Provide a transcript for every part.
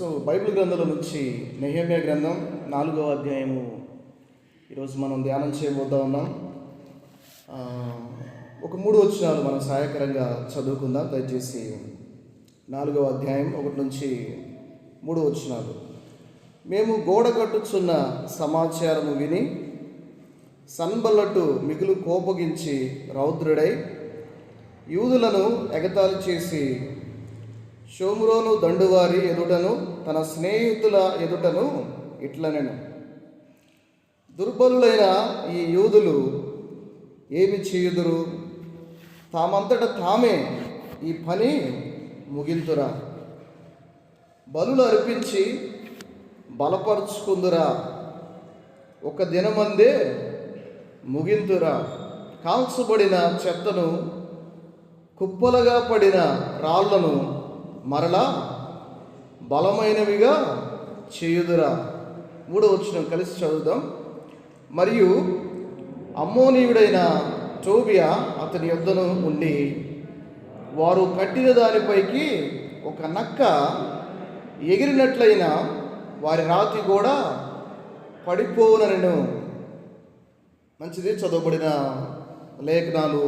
Bible గ్రంథంలో నుంచి నెహెమ్యా గ్రంథం 4వ అధ్యాయము ఈరోజు మనం ధ్యానం చేయబోతా ఉన్నాం. ఒక 3 వచనాలు మనం సహాయకరంగా చదువుకుందాం. దయచేసి 4వ అధ్యాయం 1 నుంచి 3 వచనాలు. మేము గోడ కట్టుచున్న సమాచారము విని సన్బల్లటు మిగులు కోపగించి రౌద్రుడై యూదులను ఎగతాళి చేసి షోమ్రోను దండువారి ఎదుటను తన స్నేహితుల ఎదుటను ఇట్లనెను, దుర్బలులైన ఈ యూదులు ఏమి చేయుదురు? తామంతట తామే ఈ పని ముగింతురా? బలులు అర్పించి బలపరుచుకుందురా? ఒక దినమందే ముగింతురా? కాల్చబడిన చెత్తను, కుప్పలుగా పడిన రాళ్లను మరలా బలమైనవిగా చేయుదురా? 3వ వచనం కలిసి చదువుదాం. మరియు అమ్మోనీయుడైన టోబియా అతని యొద్దను ఉండి వారు కట్టిన దానిపైకి ఒక నక్క ఎగిరినట్లయిన వారి రాతి కూడా పడిపోవుననెను. మంచిది. చదవబడిన లేఖనాలు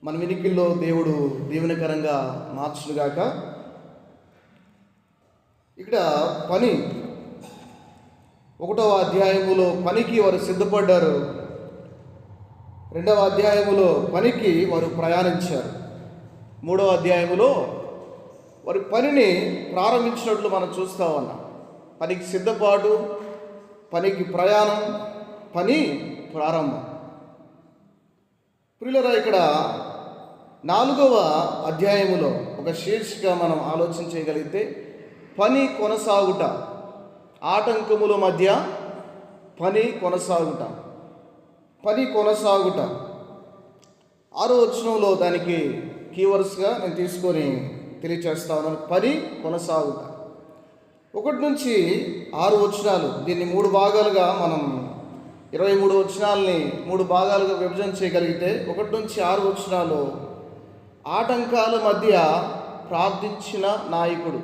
మన వినికిల్లో దేవుడు దీవెనకరంగా మార్చునుగాక. ఇక్కడ పని 1వ అధ్యాయములో పనికి వారు సిద్ధపడ్డారు. 2వ అధ్యాయములో పనికి వారు ప్రయాణించారు. 3వ అధ్యాయములో వారి పనిని ప్రారంభించినట్లు మనం చూస్తూ ఉన్నాం. పనికి సిద్ధపాటు, పనికి ప్రయాణం, పని ప్రారంభం. ప్రియులారా, ఇక్కడ 4వ అధ్యాయములో ఒక శీర్షిక మనం ఆలోచన చేయగలిగితే పని కొనసాగుట, ఆటంకముల మధ్య పని కొనసాగుట, పని కొనసాగుట. 6వ వచనంలో దానికి కీవర్డ్స్గా నేను తీసుకొని తెలియచేస్తా ఉన్నాను. పని కొనసాగుట. 1 నుంచి 6 వచనాలు, దీన్ని 3 భాగాలుగా మనం 23 వచనాలని 3 భాగాలుగా విభజన చేయగలిగితే 1 నుంచి 6 వచనాలు ఆటంకాల మధ్య ప్రార్థించిన నాయకుడు.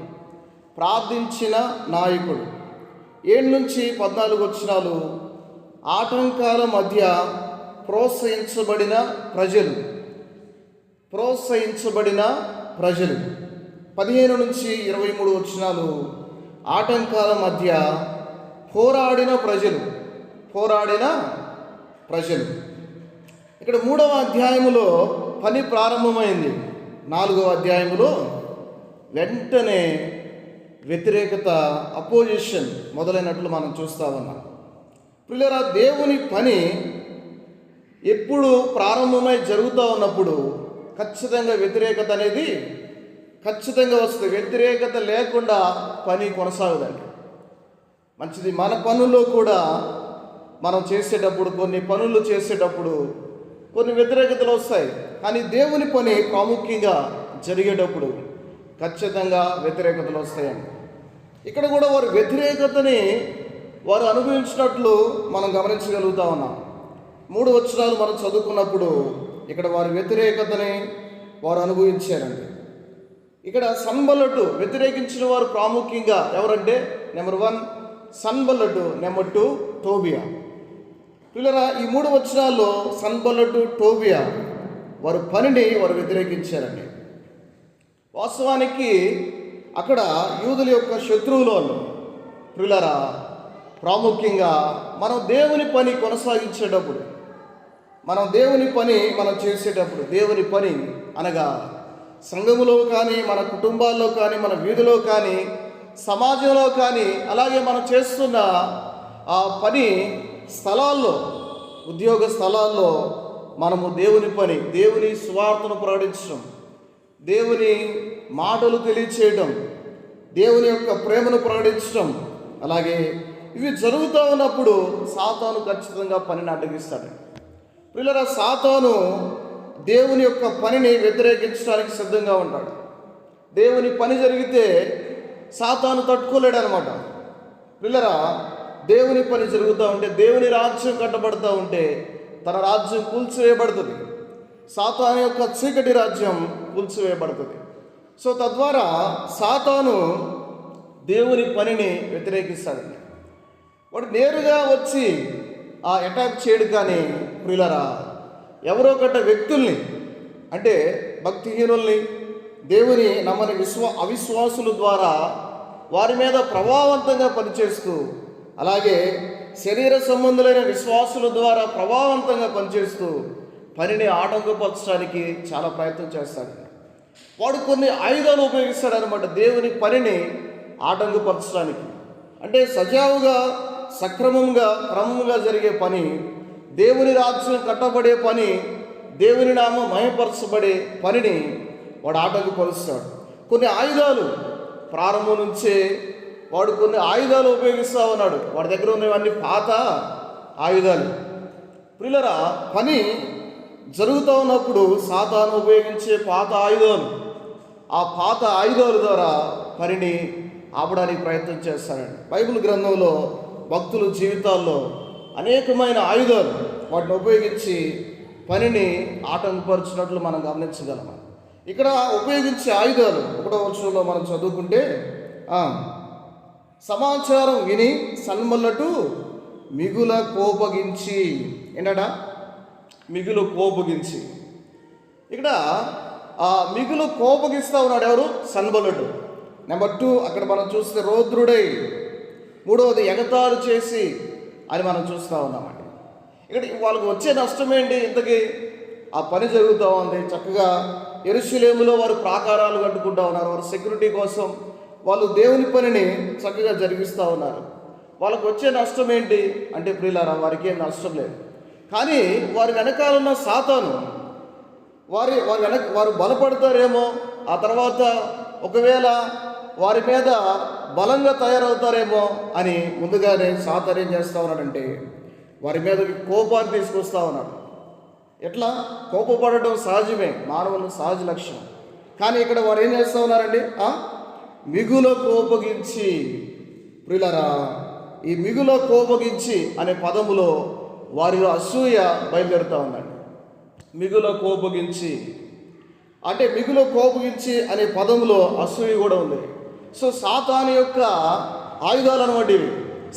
7 నుంచి 14 వచనాలు ఆటంకాల మధ్య ప్రోత్సహించబడిన ప్రజలు. 15 నుంచి 23 వచనాలు ఆటంకాల మధ్య పోరాడిన ప్రజలు. ఇక్కడ 3వ అధ్యాయములో పని ప్రారంభమైంది. 4వ అధ్యాయములో వెంటనే వ్యతిరేకత, అపోజిషన్ మొదలైనట్లు మనం చూస్తా ఉన్నాం. ప్రియులారా, దేవుని పని ఎప్పుడు ప్రారంభమై జరుగుతూ ఉన్నప్పుడు ఖచ్చితంగా వ్యతిరేకత అనేది ఖచ్చితంగా వస్తుంది. వ్యతిరేకత లేకుండా పని కొనసాగదండి. మంచిది. మన పనుల్లో కూడా మనం చేసేటప్పుడు, కొన్ని పనులు చేసేటప్పుడు కొన్ని వ్యతిరేకతలు వస్తాయి. కానీ దేవుని పని ప్రాముఖ్యంగా జరిగేటప్పుడు ఖచ్చితంగా వ్యతిరేకతలు వస్తాయండి. ఇక్కడ కూడా వారు వ్యతిరేకతని వారు అనుభవించినట్లు మనం గమనించగలుగుతా ఉన్నాం. 3 వచనాలు మనం చదువుకున్నప్పుడు ఇక్కడ వారి వ్యతిరేకతని వారు అనుభవించారండి. ఇక్కడ సన్బల్లటు వ్యతిరేకించిన వారు ప్రాముఖ్యంగా ఎవరంటే, నెంబర్ 1 సన్బల్లటు, నెంబర్ 2 టోబియా. పిల్లరా, ఈ 3 వచనాల్లో సన్బల్లటు, టోబియా వారు పనిని వారు వ్యతిరేకించారండి. వాస్తవానికి అక్కడ యూదుల యొక్క శత్రువులు వాళ్ళు. పిల్లరా, ప్రాముఖ్యంగా మనం దేవుని పని కొనసాగించేటప్పుడు, మనం దేవుని పని మనం చేసేటప్పుడు, దేవుని పని అనగా సంఘములో కానీ, మన కుటుంబాల్లో కానీ, మన వీధిలో కానీ, సమాజంలో కానీ, అలాగే మనం చేస్తున్న ఆ పని స్థలాల్లో, ఉద్యోగ స్థలాల్లో మనము దేవుని పని, దేవుని సువార్తను ప్రకటించడం, దేవుని మాటలు తెలియచేయడం, దేవుని యొక్క ప్రేమను ప్రకటించడం, అలాగే ఇవి జరుగుతూ ఉన్నప్పుడు సాతాను ఖచ్చితంగా పనిని అడ్డగిస్తాడు. పిల్లరా, సాతాను దేవుని యొక్క పనిని వ్యతిరేకించడానికి సిద్ధంగా ఉంటాడు. దేవుని పని జరిగితే సాతాను తట్టుకోలేడు అనమాట. పిల్లరా, దేవుని పని జరుగుతూ ఉంటే, దేవుని రాజ్యం కట్టబడుతూ ఉంటే తన రాజ్యం కూల్చివేయబడుతుంది. సాతాను యొక్క చీకటి రాజ్యం కూల్చివేయబడుతుంది. సో తద్వారా సాతాను దేవుని పనిని వ్యతిరేకిస్తాడండి. వాడు నేరుగా వచ్చి అటాక్ చేయడు. కానీ ప్రియులరా, ఎవరో ఒకట వ్యక్తుల్ని, అంటే భక్తిహీనుల్ని, దేవుని నమ్మని అవిశ్వాసుల ద్వారా వారి మీద ప్రభావవంతంగా పనిచేస్తూ, అలాగే శరీర సంబంధులైన విశ్వాసుల ద్వారా ప్రభావవంతంగా పనిచేస్తూ పనిని ఆటంకపరచడానికి చాలా ప్రయత్నం చేస్తాడు. వాడు కొన్ని ఆయుధాలు ఉపయోగిస్తాడనమాట దేవుని పనిని ఆటంకపరచడానికి. అంటే సజావుగా, సక్రమంగా, క్రమంగా జరిగే పని, దేవుని రాజ్యం కట్టబడే పని, దేవుని నామం మహిమపరచబడే పనిని వాడు ఆటంకపరుస్తాడు. కొన్ని ఆయుధాలు ప్రారంభం నుంచే వాడు కొన్ని ఆయుధాలు ఉపయోగిస్తూ ఉన్నాడు. వాడి దగ్గర ఉన్నవన్నీ పాత ఆయుధాలు. ప్రియులరా, పని జరుగుతూ ఉన్నప్పుడు సాతాను ఉపయోగించే పాత ఆయుధాలు, ఆ పాత ఆయుధాల ద్వారా పనిని ఆపడానికి ప్రయత్నం చేస్తాడండి. బైబిల్ గ్రంథంలో భక్తుల జీవితాల్లో అనేకమైన ఆయుధాలు వాటిని ఉపయోగించి పనిని ఆటంకపరిచినట్లు మనం గమనించగలం. ఇక్కడ ఉపయోగించే ఆయుధాలు 1వ వచనంలో మనం చదువుకుంటే, సమాచారం విని సన్మల్లటు మిగుల కోపగించి. ఏంటడా? మిగులు కోపగించి. ఇక్కడ మిగులు కోపగిస్తూ ఉన్నాడు ఎవరు? సన్బలుడు. నెంబర్ 2 అక్కడ మనం చూస్తే రౌద్రుడై. 3వది ఎగతాళి చేసి అని మనం చూస్తూ ఉన్నామండి. ఇక్కడ వాళ్ళకి వచ్చే నష్టం ఏంటి? ఇంతకీ ఆ పని జరుగుతూ ఉంది. చక్కగా యెరూషలేములో వారు ప్రాకారాలు కట్టుకుంటూ ఉన్నారు. వారు సెక్యూరిటీ కోసం వాళ్ళు దేవుని పనిని చక్కగా జరిగిస్తూ ఉన్నారు. వాళ్ళకు వచ్చే నష్టం ఏంటి అంటే ప్రియులారా, వారికి ఏం నష్టం లేదు. కానీ వారి వెనకాలన్న సాతాను వారు బలపడతారేమో, ఆ తర్వాత ఒకవేళ వారి మీద బలంగా తయారవుతారేమో అని ముందుగానే సాతాను ఏం చేస్తూ ఉన్నాడంటే వారి మీదకి కోపాన్ని తీసుకొస్తూ ఉన్నాడు. ఎట్లా? కోపపడటం సహజమే, మానవుని సహజ లక్షణం. కానీ ఇక్కడ వారు ఏం చేస్తూ ఉన్నారండి? మిగుల కోపగించి. ప్రియులారా, ఈ మిగుల కోపగించి అనే పదములో వారిలో అసూయ బయలుదేరుతూ ఉందండి. మిగుల కోపగించి అంటే మిగుల కోపగించి అనే పదములో అసూయ కూడా ఉంది. సో సాతాను యొక్క ఆయుధాలు అనమాట ఇవి,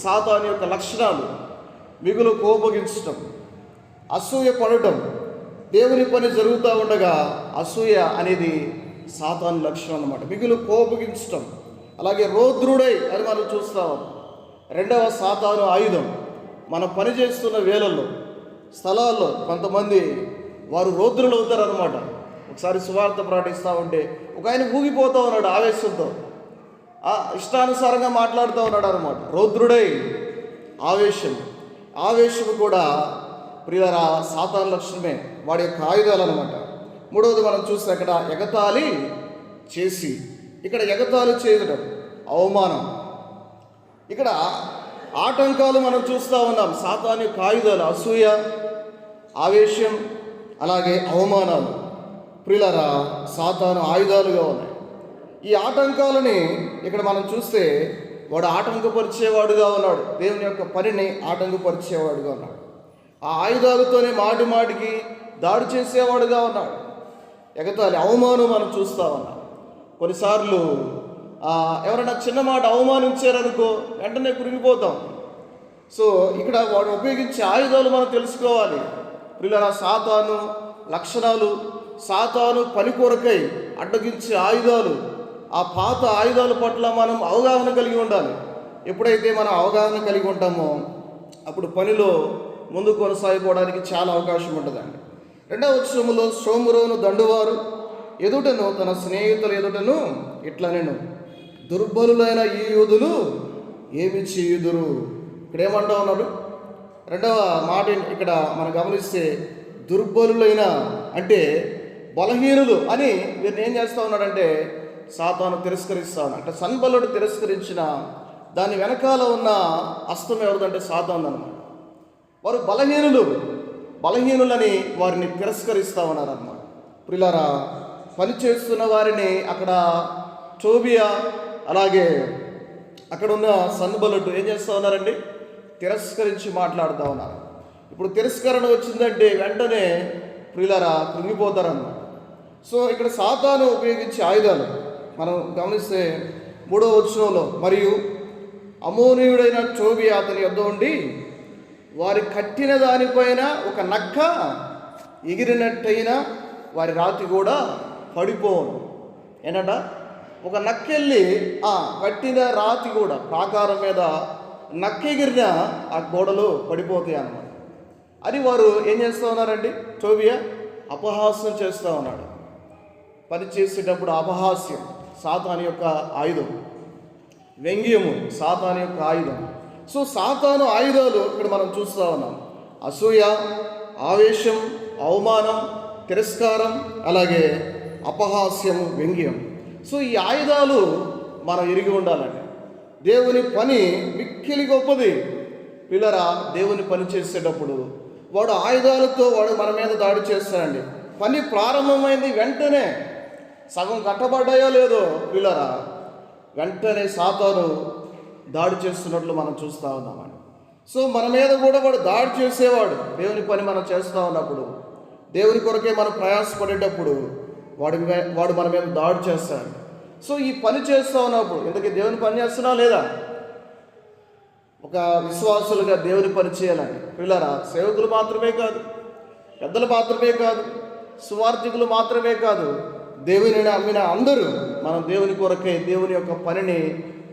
సాతాను యొక్క లక్షణాలు. మిగులు కోపగించటం, అసూయ పడటం, దేవుని పని జరుగుతూ ఉండగా అసూయ అనేది సాతాను లక్షణం అన్నమాట. మిగులు కోపగించటం. అలాగే రౌద్రుడై అని మనం చూస్తాం. 2వ సాతాను ఆయుధం. మనం పనిచేస్తున్న వేళల్లో, స్థలాల్లో కొంతమంది వారు రౌద్రులు అవుతారనమాట. ఒకసారి సువార్త ప్రకటిస్తూ ఉంటే ఒక ఆయన ఊగిపోతూ ఉన్నాడు ఆవేశంతో, ఇష్టానుసారంగా మాట్లాడుతూ ఉన్నాడు అనమాట. రౌద్రుడై, ఆవేశం కూడా ప్రియులారా సాతాను లక్షణమే, వాడి యొక్క ఆయుధాలు అనమాట. 3వది మనం చూస్తే అక్కడ ఎగతాళి చేసి. ఇక్కడ ఎగతాళి చేయడం, అవమానం. ఇక్కడ ఆటంకాలు మనం చూస్తూ ఉన్నాం. సాతాను యొక్క ఆయుధాలు అసూయ, ఆవేశం, అలాగే అవమానాలు. ప్రియులారా సాతాను ఆయుధాలుగా ఉన్నాయి. ఈ ఆటంకాలని ఇక్కడ మనం చూస్తే వాడు ఆటంకపరిచేవాడుగా ఉన్నాడు. దేవుని యొక్క పనిని ఆటంకపరిచేవాడుగా ఉన్నాడు. ఆ ఆయుధాలతోనే మాటికి దాడి చేసేవాడుగా ఉన్నాడు. ఎగతాళి, అవమానం మనం చూస్తూ ఉన్నాం. కొన్నిసార్లు ఎవరైనా చిన్న మాట అవమానించారనుకో వెంటనే కురిగిపోతాం. సో ఇక్కడ వాడు ఉపయోగించే ఆయుధాలు మనం తెలుసుకోవాలి. ప్రియులారా సాతాను లక్షణాలు, సాతాను పని కొరకై అడ్డగించే ఆయుధాలు, ఆ పాత ఆయుధాల పట్ల మనం అవగాహన కలిగి ఉండాలి. ఎప్పుడైతే మనం అవగాహన కలిగి ఉంటామో అప్పుడు పనిలో ముందు కొనసాగిపోవడానికి చాలా అవకాశం ఉంటుందండి. 2వ వచనములో సోమరోను దండువారు ఎదుటను తన స్నేహితుల ఎదుటను ఇట్లా నేను దుర్బలులైన ఈ యూదులు ఏమి చేయుదురు. ఇక్కడ ఏమంటా ఉన్నాడు? 2వ మాట ఇక్కడ మనం గమనిస్తే దుర్బలులైన అంటే బలహీనులు అని వీరిని ఏం చేస్తూ ఉన్నాడంటే సాతాను తిరస్కరిస్తా ఉన్నాడు. అంటే సన్బలుడు తిరస్కరించిన దాని వెనకాల ఉన్న హస్తం ఎవరిదంటే సాతాను అన్నమాట. వారు బలహీనులని వారిని తిరస్కరిస్తూ ఉన్నారన్నమాట. ప్రియులారా పనిచేస్తున్న వారిని అక్కడ టోబియా అలాగే అక్కడ ఉన్న సన్బలుడు ఏం చేస్తూ ఉన్నారండి? తిరస్కరించి మాట్లాడుతూ ఉన్నారు. ఇప్పుడు తిరస్కరణ వచ్చిందంటే వెంటనే ప్రియులారా కృంగిపోతారన్నమాట. సో ఇక్కడ సాతాను ఉపయోగించే ఆయుధాలు మనం గమనిస్తే 3వ వచనంలో, మరియు అమోనీయుడైన టోబియా అతని యొద్ద ఉండి వారి కట్టిన దానిపైన ఒక నక్క ఎగిరినట్టయినా వారి రాతి కూడా పడిపోను. ఏంటంట, ఒక నక్కెళ్ళి కట్టిన రాతి కూడా ప్రాకారం మీద నక్క ఎగిరిన ఆ గోడలు పడిపోతాయి అన్నమాట. అది వారు ఏం చేస్తూ ఉన్నారండి? టోబియా అపహాస్యం చేస్తూ ఉన్నాడు. పని చేసేటప్పుడు అపహాస్యం సాతాను యొక్క ఆయుధం, వ్యంగ్యము సాతాను యొక్క ఆయుధం. సో సాతాను ఆయుధాలు ఇక్కడ మనం చూస్తూ ఉన్నాం: అసూయ, ఆవేశం, అవమానం, తిరస్కారం, అలాగే అపహాస్యము, వ్యంగ్యం. సో ఈ ఆయుధాలు మనం ఎరిగి ఉండాలండి. దేవుని పని మిక్కిలి గొప్పది. పిల్లరా, దేవుని పని చేసేటప్పుడు వాడు ఆయుధాలతో వాడు మన మీద దాడి చేస్తాడండి. పని ప్రారంభమైంది వెంటనే, సగం కట్టబడ్డాయో లేదో పిల్లరా, వెంటనే సాతాను దాడి చేస్తున్నట్లు మనం చూస్తూ ఉన్నామండి. సో మన మీద కూడా వాడు దాడి చేసేవాడు. దేవుని పని మనం చేస్తూ ఉన్నప్పుడు, దేవుని కొరకే మనం ప్రయాసపడేటప్పుడు వాడు మన మీద దాడి చేస్తాడు. సో ఈ పని చేస్తూ ఉన్నప్పుడు, ఇందుకే దేవుని పని చేస్తున్నా లేదా? ఒక విశ్వాసులుగా దేవుని పని చేయాలని పిల్లరా, సేవకులు మాత్రమే కాదు, పెద్దలు మాత్రమే కాదు, సువార్థికులు మాత్రమే కాదు, దేవుని నమ్మిన అందరూ మనం దేవుని కొరకే దేవుని యొక్క పనిని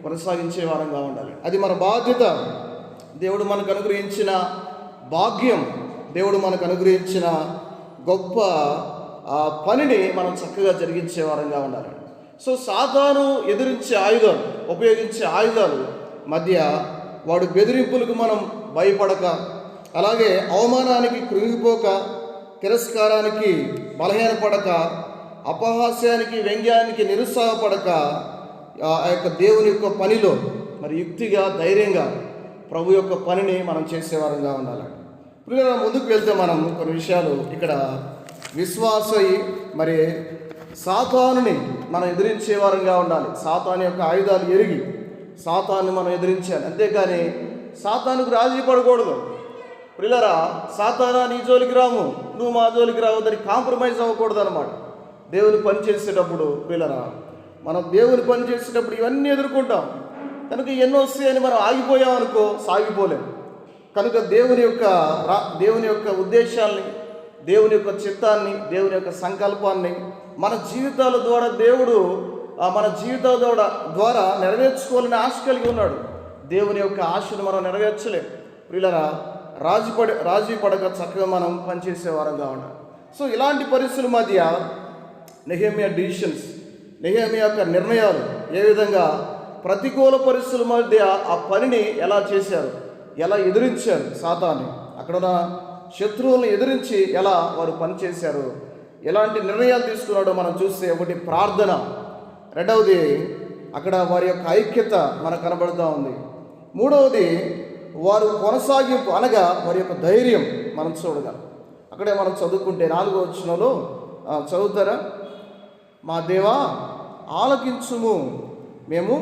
కొనసాగించే వారంగా ఉండాలి. అది మన బాధ్యత. దేవుడు మనకు అనుగ్రహించిన భాగ్యం, దేవుడు మనకు అనుగ్రహించిన గొప్ప పనిని మనం చక్కగా జరిగించే వారంగా ఉండాలి. సో సాతాను ఎదిరించే ఆయుధాలు, ఉపయోగించే ఆయుధాలు మధ్య వాడు బెదిరింపులకు మనం భయపడక, అలాగే అవమానానికి కృంగిపోక, తిరస్కారానికి బలహీనపడక, అపహాస్యానికి, వ్యంగ్యానికి నిరుత్సాహపడక, ఆ యొక్క దేవుని యొక్క పనిలో మరి యుక్తిగా, ధైర్యంగా ప్రభు యొక్క పనిని మనం చేసేవారంగా ఉండాలి. ఇప్పుడు ముందుకు వెళ్తే మనం కొన్ని విషయాలు ఇక్కడ విశ్వాసై మరి సాతానుని మనం ఎదిరించే వారంగా ఉండాలి. సాతాను యొక్క ఆయుధాలు ఎరిగి సాతాన్ని మనం ఎదిరించాలి. అంతేకాని సాతానుకు రాజీ పడకూడదు. పిల్లరా, సాతానా నీ జోలికి రాము, నువ్వు మా జోలికి రావద్దని కాంప్రమైజ్ అవ్వకూడదు అనమాట. దేవుని పని చేసేటప్పుడు పిల్లరా, మనం దేవుని పని చేసేటప్పుడు ఇవన్నీ ఎదుర్కొంటాం. కనుక ఎన్నో వస్తాయని మనం ఆగిపోయామనుకో, సాగిపోలేము. కనుక దేవుని యొక్క ఉద్దేశాల్ని, దేవుని యొక్క చిత్తాన్ని, దేవుని యొక్క సంకల్పాన్ని మన జీవితాల ద్వారా దేవుడు మన జీవితాల ద్వారా నెరవేర్చుకోవాలని ఆశ కలిగి ఉన్నాడు. దేవుని యొక్క ఆశను మనం నెరవేర్చలేం. పిల్లరా, రాజీ పడక చక్కగా మనం పనిచేసే వారంగా ఉండాలి. సో ఇలాంటి పరిస్థితుల మధ్య నెహెమ్యా డిసిషన్స్, నెహెమ్యా యొక్క నిర్ణయాలు ఏ విధంగా ప్రతికూల పరిస్థితుల మధ్య ఆ పనిని ఎలా చేశారు, ఎలా ఎదిరించారు, సాతాన్ని అక్కడున్న శత్రువులను ఎదిరించి ఎలా వారు పనిచేశారు, ఎలాంటి నిర్ణయాలు తీసుకున్నాడో మనం చూస్తే, ఒకటి ప్రార్థన, రెండవది అక్కడ వారి యొక్క ఐక్యత మనకు కనబడుతూ ఉంది, మూడవది వారు కొనసాగింపు అనగా వారి యొక్క ధైర్యం మనం చూడగలం. అక్కడే మనం చదువుకుంటే 4వ వచనంలో చదువుతారా? మా దేవా ఆలకించుము, మేము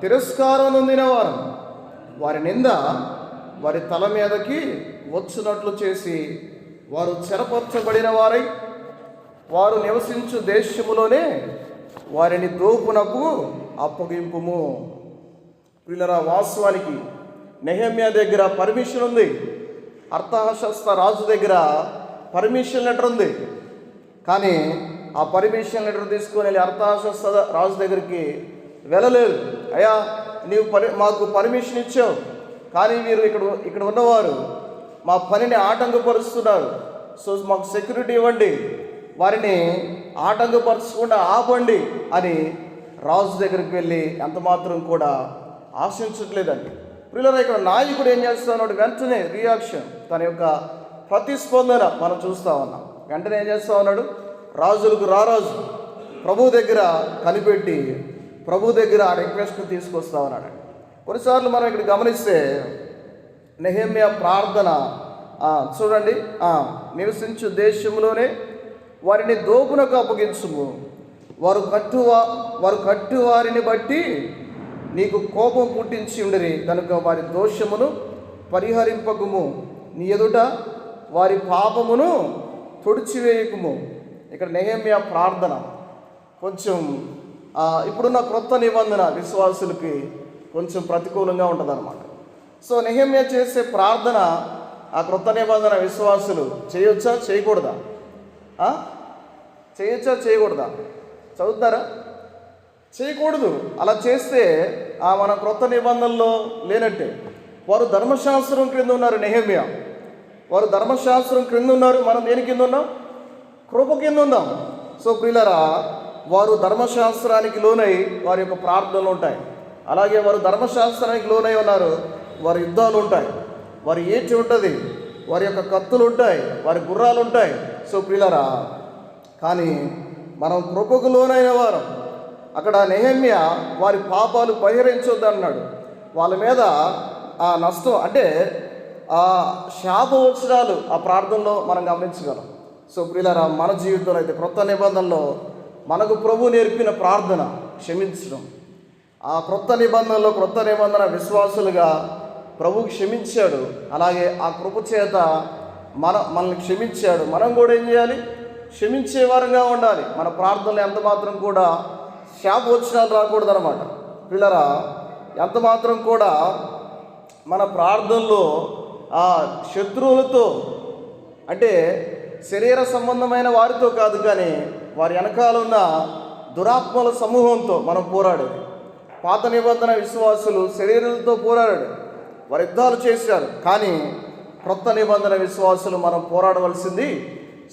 తిరస్కారం నొందిన వారం, వారి నింద వారి తల మీదకి వచ్చినట్లు చేసి వారు చెరపరచబడిన వారై వారు నివసించు దేశములోనే వారిని దోపునకు అప్పగింపుము. పిల్లరా, వాస్తవానికి నెహెమ్యా దగ్గర పర్మిషన్ ఉంది, అర్తహషస్త రాజు దగ్గర పర్మిషన్ లెటర్ ఉంది. కానీ ఆ పర్మిషన్ లెటర్ తీసుకొని వెళ్ళి అర్తహషస్త రాజు దగ్గరికి వెళ్ళలేదు. అయ్యా, నీవు మాకు పర్మిషన్ ఇచ్చావు, కానీ మీరు ఇక్కడ ఉన్నవారు మా పనిని ఆటంకపరుస్తున్నారు, సో మాకు సెక్యూరిటీ ఇవ్వండి, వారిని ఆటంకపరచకుండా ఆపండి అని రాజు దగ్గరికి వెళ్ళి ఎంత మాత్రం కూడా ఆశించట్లేదండి. పిల్లలు, ఇక్కడ నాయకుడు ఏం చేస్తున్నాడు? వెంటనే రియాక్షన్, తన యొక్క ప్రతిస్పందన మనం చూస్తూ ఉన్నాం. వెంటనే ఏం చేస్తూ ఉన్నాడు? రాజులకు రారాజు ప్రభు దగ్గర కనిపెట్టి ప్రభు దగ్గర ఆ రిక్వెస్ట్ని తీసుకొస్తా ఉన్నాడు. కొన్నిసార్లు మనం ఇక్కడ గమనిస్తే నెహెమ్యా ప్రార్థన చూడండి, నివసించు దేశంలోనే వారిని దోపునకు అప్పగించుము, వారు కట్టు వారిని బట్టి నీకు కోపం పుట్టించి ఉండిరి కనుక వారి దోషమును పరిహరింపకుము, నీ ఎదుట వారి పాపమును తుడిచివేయకుము. ఇక్కడ నెహెమ్యా ప్రార్థన కొంచెం ఇప్పుడున్న క్రొత్త నిబంధన విశ్వాసులకి కొంచెం ప్రతికూలంగా ఉంటుందన్నమాట. సో నెహెమ్యా చేసే ప్రార్థన ఆ క్రొత్త నిబంధన విశ్వాసులు చేయొచ్చా చేయకూడదా? చేయొచ్చా చేయకూడదా? చదువుతారా? చేయకూడదు. అలా చేస్తే మన క్రొత్త నిబంధనలో లేనట్టే. వారు ధర్మశాస్త్రం క్రింద ఉన్నారు. నెహెమ్యా వారు ధర్మశాస్త్రం క్రింద ఉన్నారు. మనం దేని కింద ఉన్నాం? కృప కింద ఉన్నాం. సో ప్రియులారా, వారు ధర్మశాస్త్రానికి లోనై వారి యొక్క ప్రార్థనలు ఉంటాయి. అలాగే వారు ధర్మశాస్త్రానికి లోనై ఉన్నారు. వారి యుద్ధాలు ఉంటాయి, వారి ఏటి ఉంటుంది, వారి యొక్క కత్తులు ఉంటాయి, వారి గుర్రాలు ఉంటాయి. సో ప్రియులారా, కానీ మనం కృపకు లోనైన వారం. అక్కడ నెహెమ్యా వారి పాపాలు పరిహరించొద్దు అన్నాడు. వాళ్ళ మీద ఆ నష్టం అంటే ఆ శాపవచనాలు ఆ ప్రార్థనలో మనం గమనించగలం. సో ప్రియులారా, మన జీవితంలో అయితే క్రొత్త నిబంధనలో మనకు ప్రభు నేర్పిన ప్రార్థన క్షమించడం. ఆ క్రొత్త నిబంధన విశ్వాసులుగా ప్రభు క్షమించాడు. అలాగే ఆ కృప చేత మనల్ని క్షమించాడు. మనం కూడా ఏం చేయాలి? క్షమించే వారంగా ఉండాలి. మన ప్రార్థనలు ఎంత మాత్రం కూడా శాపవచనాలు రాకూడదు అనమాట. పిల్లరా, ఎంత మాత్రం కూడా మన ప్రార్థనలో ఆ శత్రువులతో అంటే శరీర సంబంధమైన వారితో కాదు, కానీ వారి వెనకాల ఉన్న దురాత్మల సమూహంతో మనం పోరాడేది. పాత నిబంధన విశ్వాసులు శరీరాలతో పోరాడాడు, వారు యుద్ధాలు చేశారు. కానీ క్రొత్త నిబంధన విశ్వాసులు మనం పోరాడవలసింది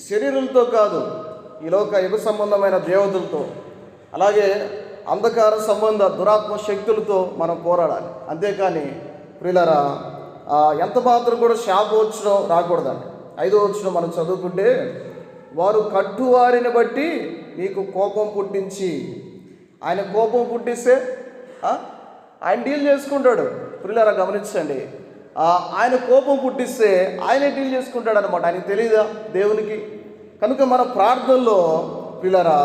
శరీరాలతో కాదు, ఈ లోక యుగ సంబంధమైన దేవతలతో, అలాగే అంధకార సంబంధ దురాత్మ శక్తులతో మనం పోరాడాలి. అంతేకాని ప్రియులారా, ఎంత మాత్రం కూడా శాపవచనం రాకూడదండి. 5వ వచనం మనం చదువుకుంటే, వారు కట్టువారిని బట్టి నీకు కోపం పుట్టించి, ఆయన కోపం పుట్టిస్తే ఆయన డీల్ చేసుకుంటాడు. ప్రియులారా గమనించండి, ఆయన కోపం పుట్టిస్తే ఆయనే డీల్ చేసుకుంటాడు అనమాట. ఆయనకి తెలియదా దేవునికి? కనుక మన ప్రార్థనలో ప్రియులారా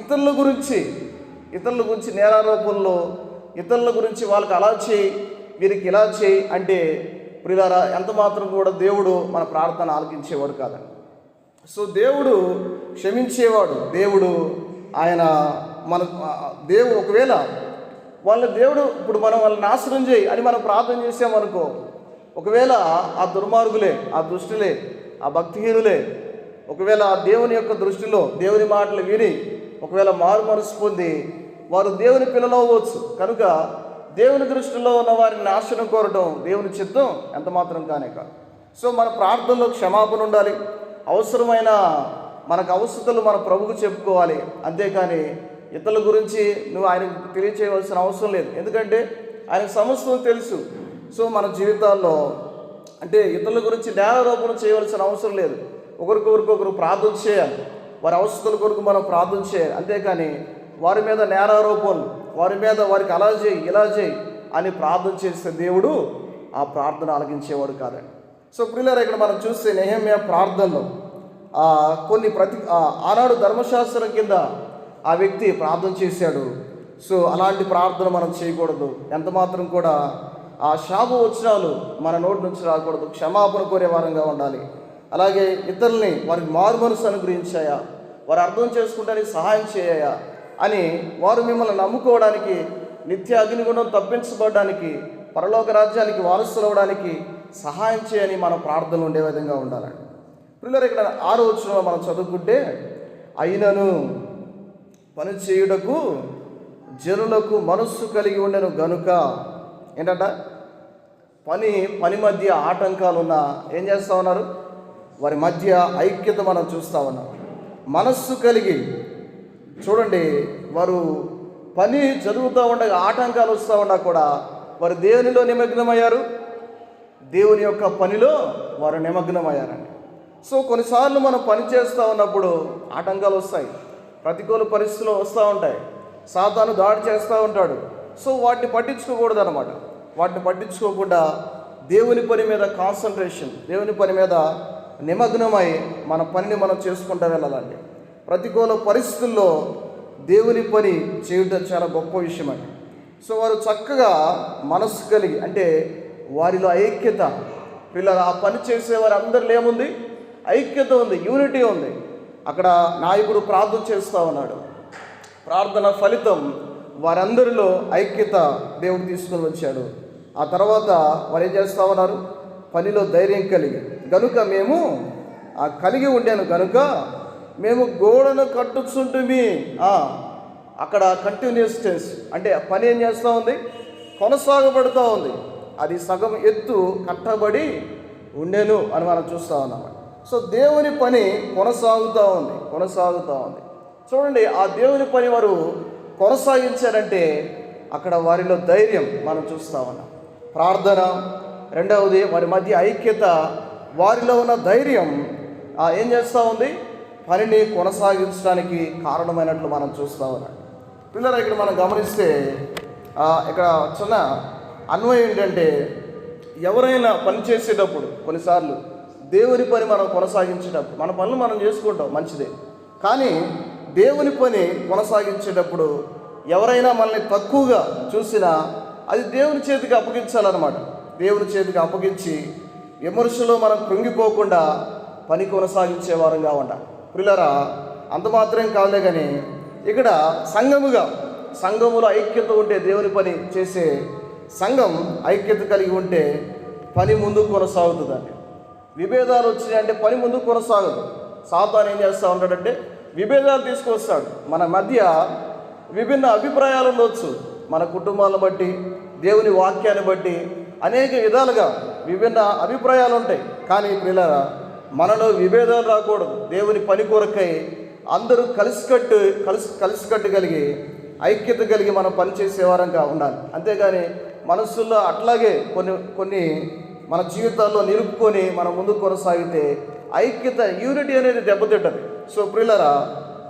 ఇతరుల గురించి నేరారోపణలో ఇతరుల గురించి వాళ్ళకి అలా చేయి, వీరికి ఇలా చేయి అంటే ప్రియులారా ఎంత మాత్రం కూడా దేవుడు మన ప్రార్థన ఆలకించేవాడు కాదండి. సో దేవుడు క్షమించేవాడు. దేవుడు ఆయన ఒకవేళ దేవుడు ఇప్పుడు మనం వాళ్ళని నాశనం చేయి అని మనం ప్రార్థన చేసామనుకో, ఒకవేళ ఆ దుర్మార్గులే, ఆ దుష్టులే, ఆ భక్తిహీనులే ఒకవేళ దేవుని యొక్క దృష్టిలో దేవుని మాటలు విని ఒకవేళ మారు మనసు పొంది వారు దేవుని పిల్లలు అవ్వచ్చు. కనుక దేవుని దృష్టిలో ఉన్న వారిని నాశనం కోరటం దేవుని చిత్తం ఎంత మాత్రం కానే కాదు. సో మన ప్రార్థనలో క్షమాపణ ఉండాలి. అవసరమైన మనకు అవసరతలు మన ప్రభువుకు చెప్పుకోవాలి. అంతేకాని ఇతరుల గురించి నువ్వు ఆయనకు తెలియచేయవలసిన అవసరం లేదు, ఎందుకంటే ఆయనకు సమస్తం తెలుసు. సో మన జీవితాల్లో అంటే ఇతరుల గురించి నేరారోపణ చేయవలసిన అవసరం లేదు. ఒకరికొకరు ప్రార్థన చేయాలి, వారి అవసరతల కొరకు మనం ప్రార్థన చేయాలి. అంతేకాని వారి మీద నేరారోపణలు, వారికి అలా చేయి ఇలా చేయి అని ప్రార్థన చేస్తే దేవుడు ఆ ప్రార్థన ఆలకించేవాడు కాదండి. సో ప్రియులారా, ఇక్కడ మనం చూస్తే నెహెమ్యా ప్రార్థనలో కొన్ని ఆనాడు ధర్మశాస్త్రం కింద ఆ వ్యక్తి ప్రార్థన చేశాడు. సో అలాంటి ప్రార్థన మనం చేయకూడదు. ఎంత మాత్రం కూడా ఆ శాపవచనాలు మన నోటి నుంచి రాకూడదు. క్షమాపణ కోరే వారంగా ఉండాలి. అలాగే ఇతరుల్ని వారికి మారు మనసు అనుగ్రహించాయా, వారు అర్థం చేసుకుంటానికి సహాయం చేయాయా అని వారు మిమ్మల్ని నమ్ముకోవడానికి, నిత్య అగ్నిగుండం తప్పించబడడానికి, పరలోక రాజ్యానికి వారసులు అవ్వడానికి సహాయం చేయని మన ప్రార్థనలు ఉండే విధంగా ఉండాలండి. పిల్లలు ఇక్కడ 6వ వచనంలో మనం చదువుకుంటే, అయినను పని చేయుటకు జనులకు మనస్సు కలిగి ఉండెను గనుక, ఏంటంట పని మధ్య ఆటంకాలు ఉన్నా ఏం చేస్తూ ఉన్నారు? వారి మధ్య ఐక్యత మనం చూస్తూ ఉన్నాం. మనస్సు కలిగి చూడండి, వారు పని జరుగుతూ ఉండగా ఆటంకాలు వస్తూ ఉన్నా కూడా వారు దేవునిలో నిమగ్నమయ్యారు, దేవుని యొక్క పనిలో వారు నిమగ్నమయ్యారండి. సో కొన్నిసార్లు మనం పని చేస్తూ ఉన్నప్పుడు ఆటంకాలు వస్తాయి, ప్రతికూల పరిస్థితులు వస్తూ ఉంటాయి, సాతాను దాడి చేస్తూ ఉంటాడు. సో వాటిని పట్టించుకోకూడదు అనమాట. వాటిని పట్టించుకోకుండా దేవుని పని మీద కాన్సన్ట్రేషన్, దేవుని పని మీద నిమగ్నమై మన పనిని మనం చేసుకుంటూ వెళ్ళాలండి. ప్రతికూల పరిస్థితుల్లో దేవుని పని చేయడం చాలా గొప్ప విషయం అండి. సో వారు చక్కగా మనస్సు కలిగి, అంటే వారిలో ఐక్యత, పిల్లలు ఆ పని చేసే వారి అందరిలో ఏముంది? ఐక్యత ఉంది, యూనిటీ ఉంది. అక్కడ నాయకుడు ప్రార్థన చేస్తూ ఉన్నాడు, ప్రార్థన ఫలితం వారందరిలో ఐక్యత దేవుడు తీసుకొని వచ్చాడు. ఆ తర్వాత వారు ఏం చేస్తా ఉన్నారు? పనిలో ధైర్యం కలిగి గనుక మేము కలిగి ఉండాను గనుక మేము గోడను కట్టుచుంటుమి. అక్కడ కంటిన్యూస్ టెన్స్ అంటే పని ఏం చేస్తూ ఉంది? కొనసాగబడుతూ ఉంది. అది సగం ఎత్తు కట్టబడి ఉండెను అని మనం చూస్తూ ఉన్నాం. సో దేవుని పని కొనసాగుతూ ఉంది. చూడండి, ఆ దేవుని పని వారు కొనసాగించారంటే అక్కడ వారిలో ధైర్యం మనం చూస్తూ ఉన్నాం. ప్రార్థన, రెండవది వారి మధ్య ఐక్యత, వారిలో ఉన్న ధైర్యం ఏం చేస్తూ ఉంది? పనిని కొనసాగించడానికి కారణమైనట్లు మనం చూస్తూ ఉన్నాం. పిల్లలు, ఇక్కడ మనం గమనిస్తే ఇక్కడ చిన్న అన్వయం ఏంటంటే, ఎవరైనా పని చేసేటప్పుడు కొన్నిసార్లు దేవుని పని మనం కొనసాగించేటప్పుడు మన పనులు మనం చేసుకుంటాం, మంచిదే. కానీ దేవుని పని కొనసాగించేటప్పుడు ఎవరైనా మనల్ని తక్కువగా చూసినా అది దేవుని చేతికి అప్పగించాలన్నమాట. దేవుని చేతికి అప్పగించి విమర్శలో మనం కృంగిపోకుండా పని కొనసాగించే వారంగా ఉండాలి. పిల్లరా, అంత మాత్రం కాదులే కానీ ఇక్కడ సంఘములో ఐక్యత ఉంటే, దేవుని పని చేసే సంఘం ఐక్యత కలిగి ఉంటే పని ముందుకు కొనసాగుతుందండి. విభేదాలు వచ్చినాయంటే పని ముందుకు కొనసాగదు. సాతాను ఏం చేస్తూ ఉంటాడంటే విభేదాలు తీసుకొస్తాడు. మన మధ్య విభిన్న అభిప్రాయాలు ఉండవచ్చు, మన కుటుంబాలను బట్టి, దేవుని వాక్యాన్ని బట్టి అనేక విధాలుగా విభిన్న అభిప్రాయాలు ఉంటాయి. కానీ పిల్లరా, మనలో విభేదాలు రాకూడదు. దేవుని పని కొరకై అందరూ కలిసికట్టు కలిగి ఐక్యత కలిగి మనం పనిచేసేవారంగా ఉండాలి. అంతేగాని మనస్సుల్లో అట్లాగే కొన్ని మన జీవితాల్లో నిలుపుకొని మనం ముందుకు కొనసాగితే ఐక్యత, యూనిటీ అనేది దెబ్బతింటది. సో ప్రియులారా,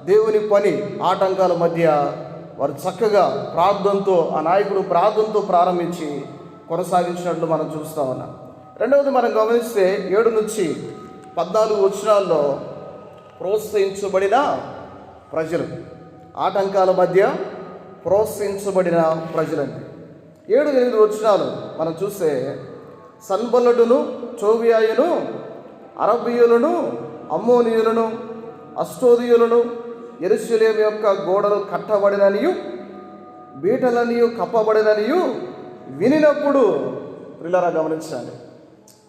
దేవుని పని ఆటంకాల మధ్య వారు చక్కగా ప్రార్థనతో, ఆ నాయకుడు ప్రార్థనతో ప్రారంభించి కొనసాగించినట్లు మనం చూస్తూ ఉన్నాం. రెండవది మనం గమనిస్తే 7 నుంచి 14 వచనాల్లో ప్రోత్సహించబడిన ప్రజలు, ఆటంకాల మధ్య ప్రోత్సహించబడిన ప్రజలండి. 7-8 వచనాలు మనం చూస్తే, సన్బల్లడును, చోవియాయును, అరబీయులను, అమ్మోనీయులను, అష్టోదీయులను యెరూషలేము యొక్క గోడలు కట్టబడిననియు బీటలనియు కప్పబడిననియు వినినప్పుడు, పిల్లరా గమనించండి,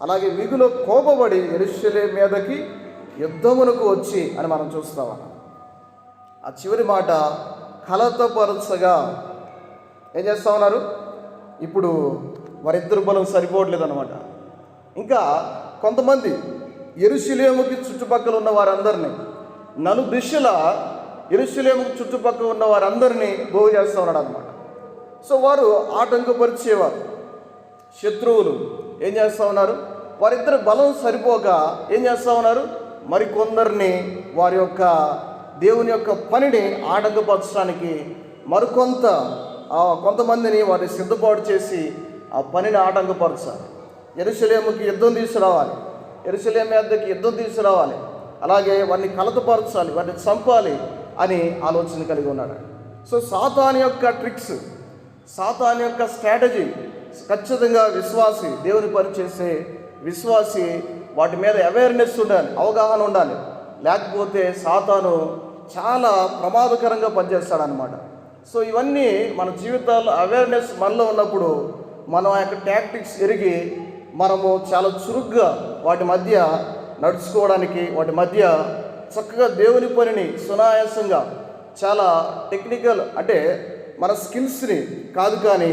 అలాగే మిగులు కోపబడి యెరూషలేము మీదకి యుద్ధమునకు వచ్చి అని మనం చూస్తాం. ఆ చివరి మాట కలతపరచగా ఏం చేస్తూ ఉన్నారు? ఇప్పుడు వారిద్దరు బలం సరిపోవట్లేదు అన్నమాట. ఇంకా కొంతమంది యెరూషలేముకి చుట్టుపక్కల ఉన్న వారందరినీ, నలుదిశల యెరూషలేముకి చుట్టుపక్కల ఉన్న వారందరినీ బాగు చేస్తూ ఉన్నాడు అనమాట. సో వారు ఆటంకపరిచేవారు. శత్రువులు ఏం చేస్తూ ఉన్నారు? వారిద్దరు బలం సరిపోక ఏం చేస్తూ ఉన్నారు? మరికొందరిని వారి యొక్క దేవుని యొక్క పనిని ఆటంకపరచడానికి కొంతమందిని వారిని సిద్ధపాటు చేసి ఆ పనిని ఆటంకపరచాలి. యెరూషలేముకి యుద్ధం తీసుకురావాలి, యెరూషలేము మీదకి యుద్ధం తీసుకురావాలి, అలాగే వారిని కలతపరచాలి, వారిని చంపాలి అని ఆలోచన కలిగి ఉన్నాడు. సో సాతాను యొక్క ట్రిక్స్, సాతాను యొక్క స్ట్రాటజీ ఖచ్చితంగా విశ్వాసి, దేవుని పని చేసే విశ్వాసి వాటి మీద అవేర్నెస్ ఉండాలి, అవగాహన ఉండాలి. లేకపోతే సాతాను చాలా ప్రమాదకరంగా పనిచేస్తాడనమాట. సో ఇవన్నీ మన జీవితాల్లో అవేర్నెస్ మనలో ఉన్నప్పుడు మనం ఆ యొక్క టాక్టిక్స్ ఎరిగి మనము చాలా చురుగ్గా వాటి మధ్య నడుచుకోవడానికి, వాటి మధ్య చక్కగా దేవుని పనిని సునాయాసంగా, చాలా టెక్నికల్ అంటే మన స్కిల్స్ని కాదు కానీ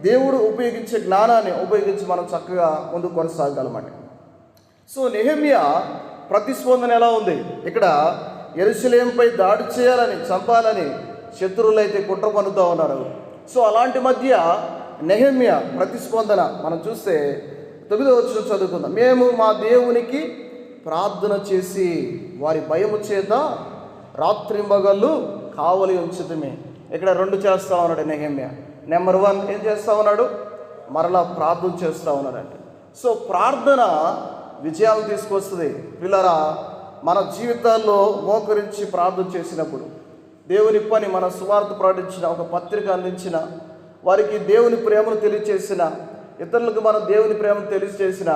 దేవుడు ఉపయోగించే జ్ఞానాన్ని ఉపయోగించి మనం చక్కగా ముందుకు కొనసాగలమండి. సో నెహెమ్యా ప్రతిస్పందన ఎలా ఉంది? ఇక్కడ యెరూషలేముపై దాడి చేయాలని, చంపాలని శత్రువులు అయితే కుట్ర పన్నుతూ ఉన్నారు. సో అలాంటి మధ్య నెహెమ్యా ప్రతిస్పందన మనం చూస్తే 9వ వచనం చదువుకుందాం. మేము మా దేవునికి ప్రార్థన చేసి వారి భయము చేత రాత్రింబగళ్ళు కావలి ఉంచుతమే. ఇక్కడ 2 చేస్తూ ఉన్నాడు నెహెమ్యా. నెంబర్ 1 ఏం చేస్తూ ఉన్నాడు? మరలా ప్రార్థన చేస్తూ ఉన్నాడంటే. సో ప్రార్థన విజయాలు తీసుకొస్తుంది. పిల్లరా, మన జీవితాల్లో మోకరించి ప్రార్థన చేసినప్పుడు, దేవుని పని మన సువార్త ప్రకటించిన, ఒక పత్రిక అందించిన, వారికి దేవుని ప్రేమను తెలియచేసిన, ఇతరులకు మనం దేవుని ప్రేమను తెలియచేసిన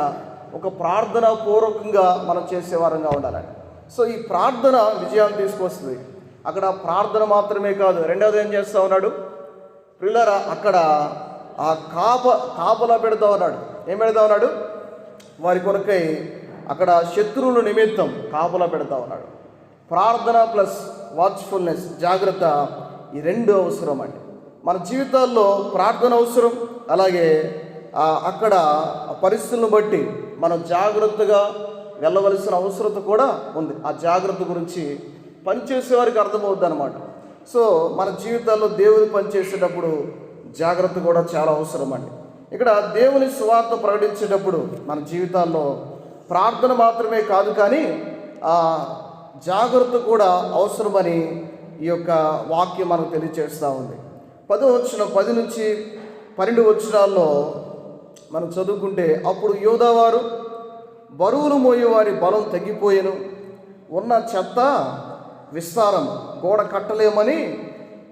ఒక ప్రార్థన పూర్వకంగా మనం చేసేవారంగా ఉండాలండి. సో ఈ ప్రార్థన విజయాన్ని తీసుకొస్తుంది. అక్కడ ప్రార్థన మాత్రమే కాదు, రెండవది ఏం చేస్తూ ఉన్నాడు ప్రియులారా, అక్కడ ఆ కాపలా పెడతా ఉన్నాడు. ఏం పెడతా ఉన్నాడు? వారి కొరకై అక్కడ శత్రువుల నిమిత్తం కాపలా పెడతా ఉన్నాడు. ప్రార్థన ప్లస్ వాచ్ఫుల్నెస్, జాగ్రత్త, ఈ రెండు అవసరం అండి. మన జీవితాల్లో ప్రార్థన అవసరం, అలాగే అక్కడ పరిస్థితులను బట్టి మనం జాగ్రత్తగా వెళ్ళవలసిన అవసరత కూడా ఉంది. ఆ జాగ్రత్త గురించి పనిచేసే వారికి అర్థమవుద్ది అనమాట. సో మన జీవితాల్లో దేవుని పనిచేసేటప్పుడు జాగ్రత్త కూడా చాలా అవసరం అండి. ఇక్కడ దేవుని సువార్త ప్రకటించేటప్పుడు మన జీవితాల్లో ప్రార్థన మాత్రమే కాదు, కానీ జాగ్రత్త కూడా అవసరమని ఈ యొక్క వాక్యం మనకు తెలియజేస్తూ ఉంది. 10 నుంచి 12 వచనాల్లో మనం చదువుకుంటే, అప్పుడు యోధావారు బరువులు మోయేవారి బలం తగ్గిపోయేను, ఉన్న చెత్త విస్తారం గోడ కట్టలేమని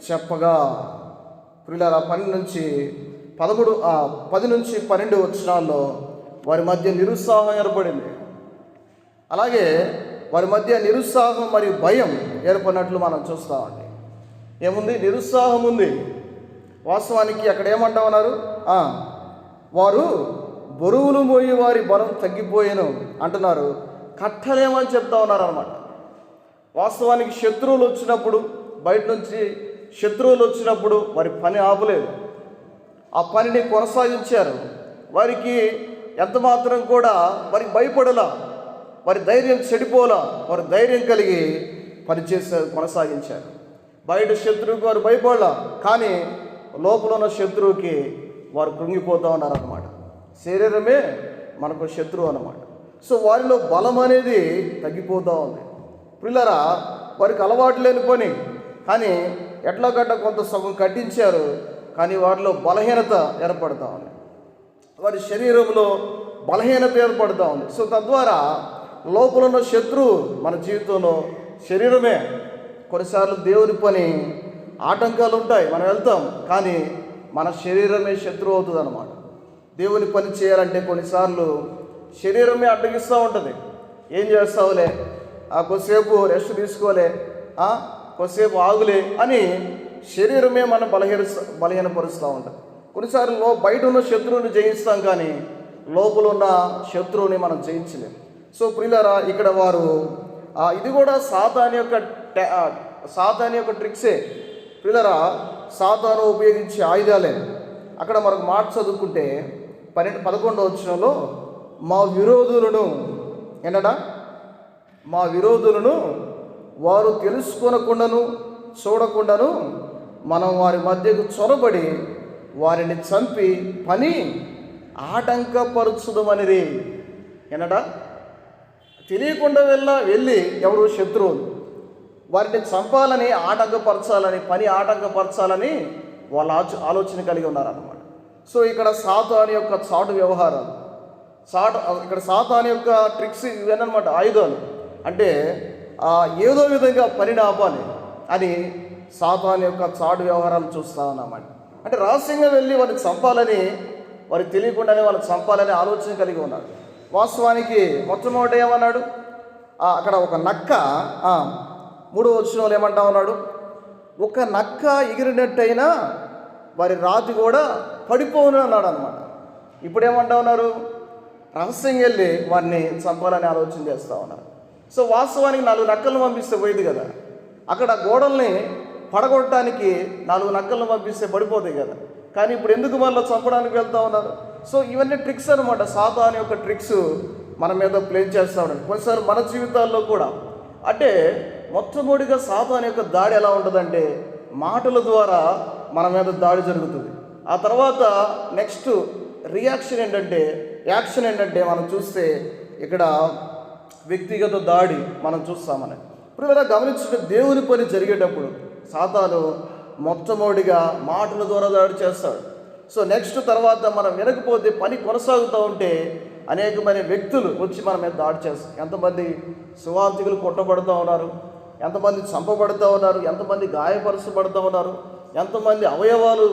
చెప్పగా. ప్రియులారా, 10 నుంచి 12 వచనాల్లో వారి మధ్య నిరుత్సాహం ఏర్పడింది. అలాగే వారి మధ్య నిరుత్సాహం మరియు భయం ఏర్పడినట్లు మనం చూస్తామండి. ఏముంది? నిరుత్సాహం ఉంది. వాస్తవానికి అక్కడ ఏమంటా ఉన్నారు? వారు బరువులు మోయి వారి బలం తగ్గిపోయాను అంటున్నారు, కట్టలేమని చెప్తా ఉన్నారు అన్నమాట. వాస్తవానికి శత్రువులు వచ్చినప్పుడు, బయట నుంచి శత్రువులు వచ్చినప్పుడు వారి పని ఆపలేదు, ఆ పనిని కొనసాగించారు. వారికి ఎంత మాత్రం కూడా వారికి భయపడలా, వారి ధైర్యం చెడిపోలా, వారి ధైర్యం కలిగి కొనసాగించారు. బయట శత్రువుకి వారు భయపడలా, కానీ లోపల ఉన్న శత్రువుకి వారు కృంగిపోతూ ఉన్నారన్నమాట. శరీరమే మనకు శత్రువు అన్నమాట. సో వారిలో బలం అనేది తగ్గిపోతూ ఉంది. పిల్లరా, వారికి అలవాటు లేని పని, కానీ ఎట్లా కొంత సగం కట్టించారు, కానీ వారిలో బలహీనత ఏర్పడుతూ ఉంది, వారి శరీరంలో బలహీనత ఏర్పడుతూ ఉంది. సో తద్వారా లోపల ఉన్న శత్రువు మన జీవితంలో శరీరమే. కొన్నిసార్లు దేవుని పని ఆటంకాలు ఉంటాయి, మనం వెళ్తాం, కానీ మన శరీరమే శత్రువు అవుతుంది అన్నమాట. దేవుని పని చేయాలంటే కొన్నిసార్లు శరీరమే అడ్డగిస్తూ ఉంటుంది. ఏం చేస్తావులే, కొద్దిసేపు రెస్ట్ తీసుకోలే, కొద్దిసేపు ఆగులే అని శరీరమే మనం బలహీనపరుస్తూ ఉంటుంది. కొన్నిసార్లు బయట ఉన్న శత్రువుని జయిస్తాం, కానీ లోపల ఉన్న శత్రువుని మనం జయించలేం. సో ప్రియులారా, ఇక్కడ వారు ఇది కూడా సాతాను యొక్క ట్రిక్సే. ప్రియులారా, సాతాను ఉపయోగించే ఆయుధాలే. అక్కడ మనకు మాట చదువుకుంటే 11వ వచనంలో, మా విరోధులను వారు తెలుసుకొనకుండాను చూడకుండాను మనం వారి మధ్యకు చొరబడి వారిని చంపి పని ఆటంకపరచుదమనిది. తెలియకుండా వెళ్ళి ఎవరు శత్రువులు వారిని చంపాలని, ఆటంకపరచాలని వాళ్ళ ఆలోచన కలిగి ఉన్నారన్నమాట. సో ఇక్కడ సాతాను యొక్క చాటు వ్యవహారాలు, ఇక్కడ సాతాను యొక్క ట్రిక్స్ ఇవన్నమాట, ఆయుధాలు. అంటే ఏదో విధంగా పనిని ఆపాలి అని సాతాను యొక్క చాటు వ్యవహారాలు చూస్తా ఉన్నామండి. అంటే రహస్యంగా వెళ్ళి వారిని చంపాలని, వారికి తెలియకుండానే వాళ్ళని చంపాలని ఆలోచన కలిగి ఉన్నాడు. వాస్తవానికి మొట్టమొదటి ఏమన్నాడు? అక్కడ ఒక నక్క, 3వ వచనంలో ఏమంటా ఉన్నాడు? ఒక నక్క ఎగిరినట్టయినా వారి రాతి కూడా పడిపోను అన్నాడు అనమాట. ఇప్పుడు ఏమంటా ఉన్నారు? రహస్యంగా వెళ్ళి వారిని చంపాలని ఆలోచన చేస్తూ ఉన్నారు. సో వాస్తవానికి 4 నక్కలను పంపిస్తే పోయింది కదా, అక్కడ గోడల్ని పడగొట్టడానికి 4 నక్కలను పంపిస్తే పడిపోతాయి కదా, కానీ ఇప్పుడు ఎందుకు మళ్ళీ చంపడానికి వెళ్తూ ఉన్నారు? సో ఇవన్నీ ట్రిక్స్ అనమాట, సాతాను యొక్క ట్రిక్స్ మన మీద ప్లే చేస్తూ ఉన్నాడు. కొన్నిసార్లు మన జీవితాల్లో కూడా అంటే మొట్టమొదటిగా సాతాను యొక్క దాడి ఎలా ఉంటుందంటే, మాటల ద్వారా మన మీద దాడి జరుగుతుంది. ఆ తర్వాత నెక్స్ట్ యాక్షన్ ఏంటంటే మనం చూస్తే ఇక్కడ వ్యక్తిగత దాడి మనం చూస్తామని. ఇప్పుడు ఇలా గమనించిన దేవుని పని జరిగేటప్పుడు సాతాను మొట్టమొదటిగా మాటల ద్వారా దాడి చేస్తాడు. సో నెక్స్ట్ తర్వాత మనం వినకపోతే పని కొనసాగుతూ ఉంటే అనేకమైన వ్యక్తులు వచ్చి మన మీద దాడి చేస్తారు. ఎంతమంది సువార్థికులు కొట్టబడుతూ ఉన్నారు, ఎంతమంది చంపబడుతూ ఉన్నారు, ఎంతమంది గాయపరచబడుతూ ఉన్నారు, ఎంతమంది అవయవాలు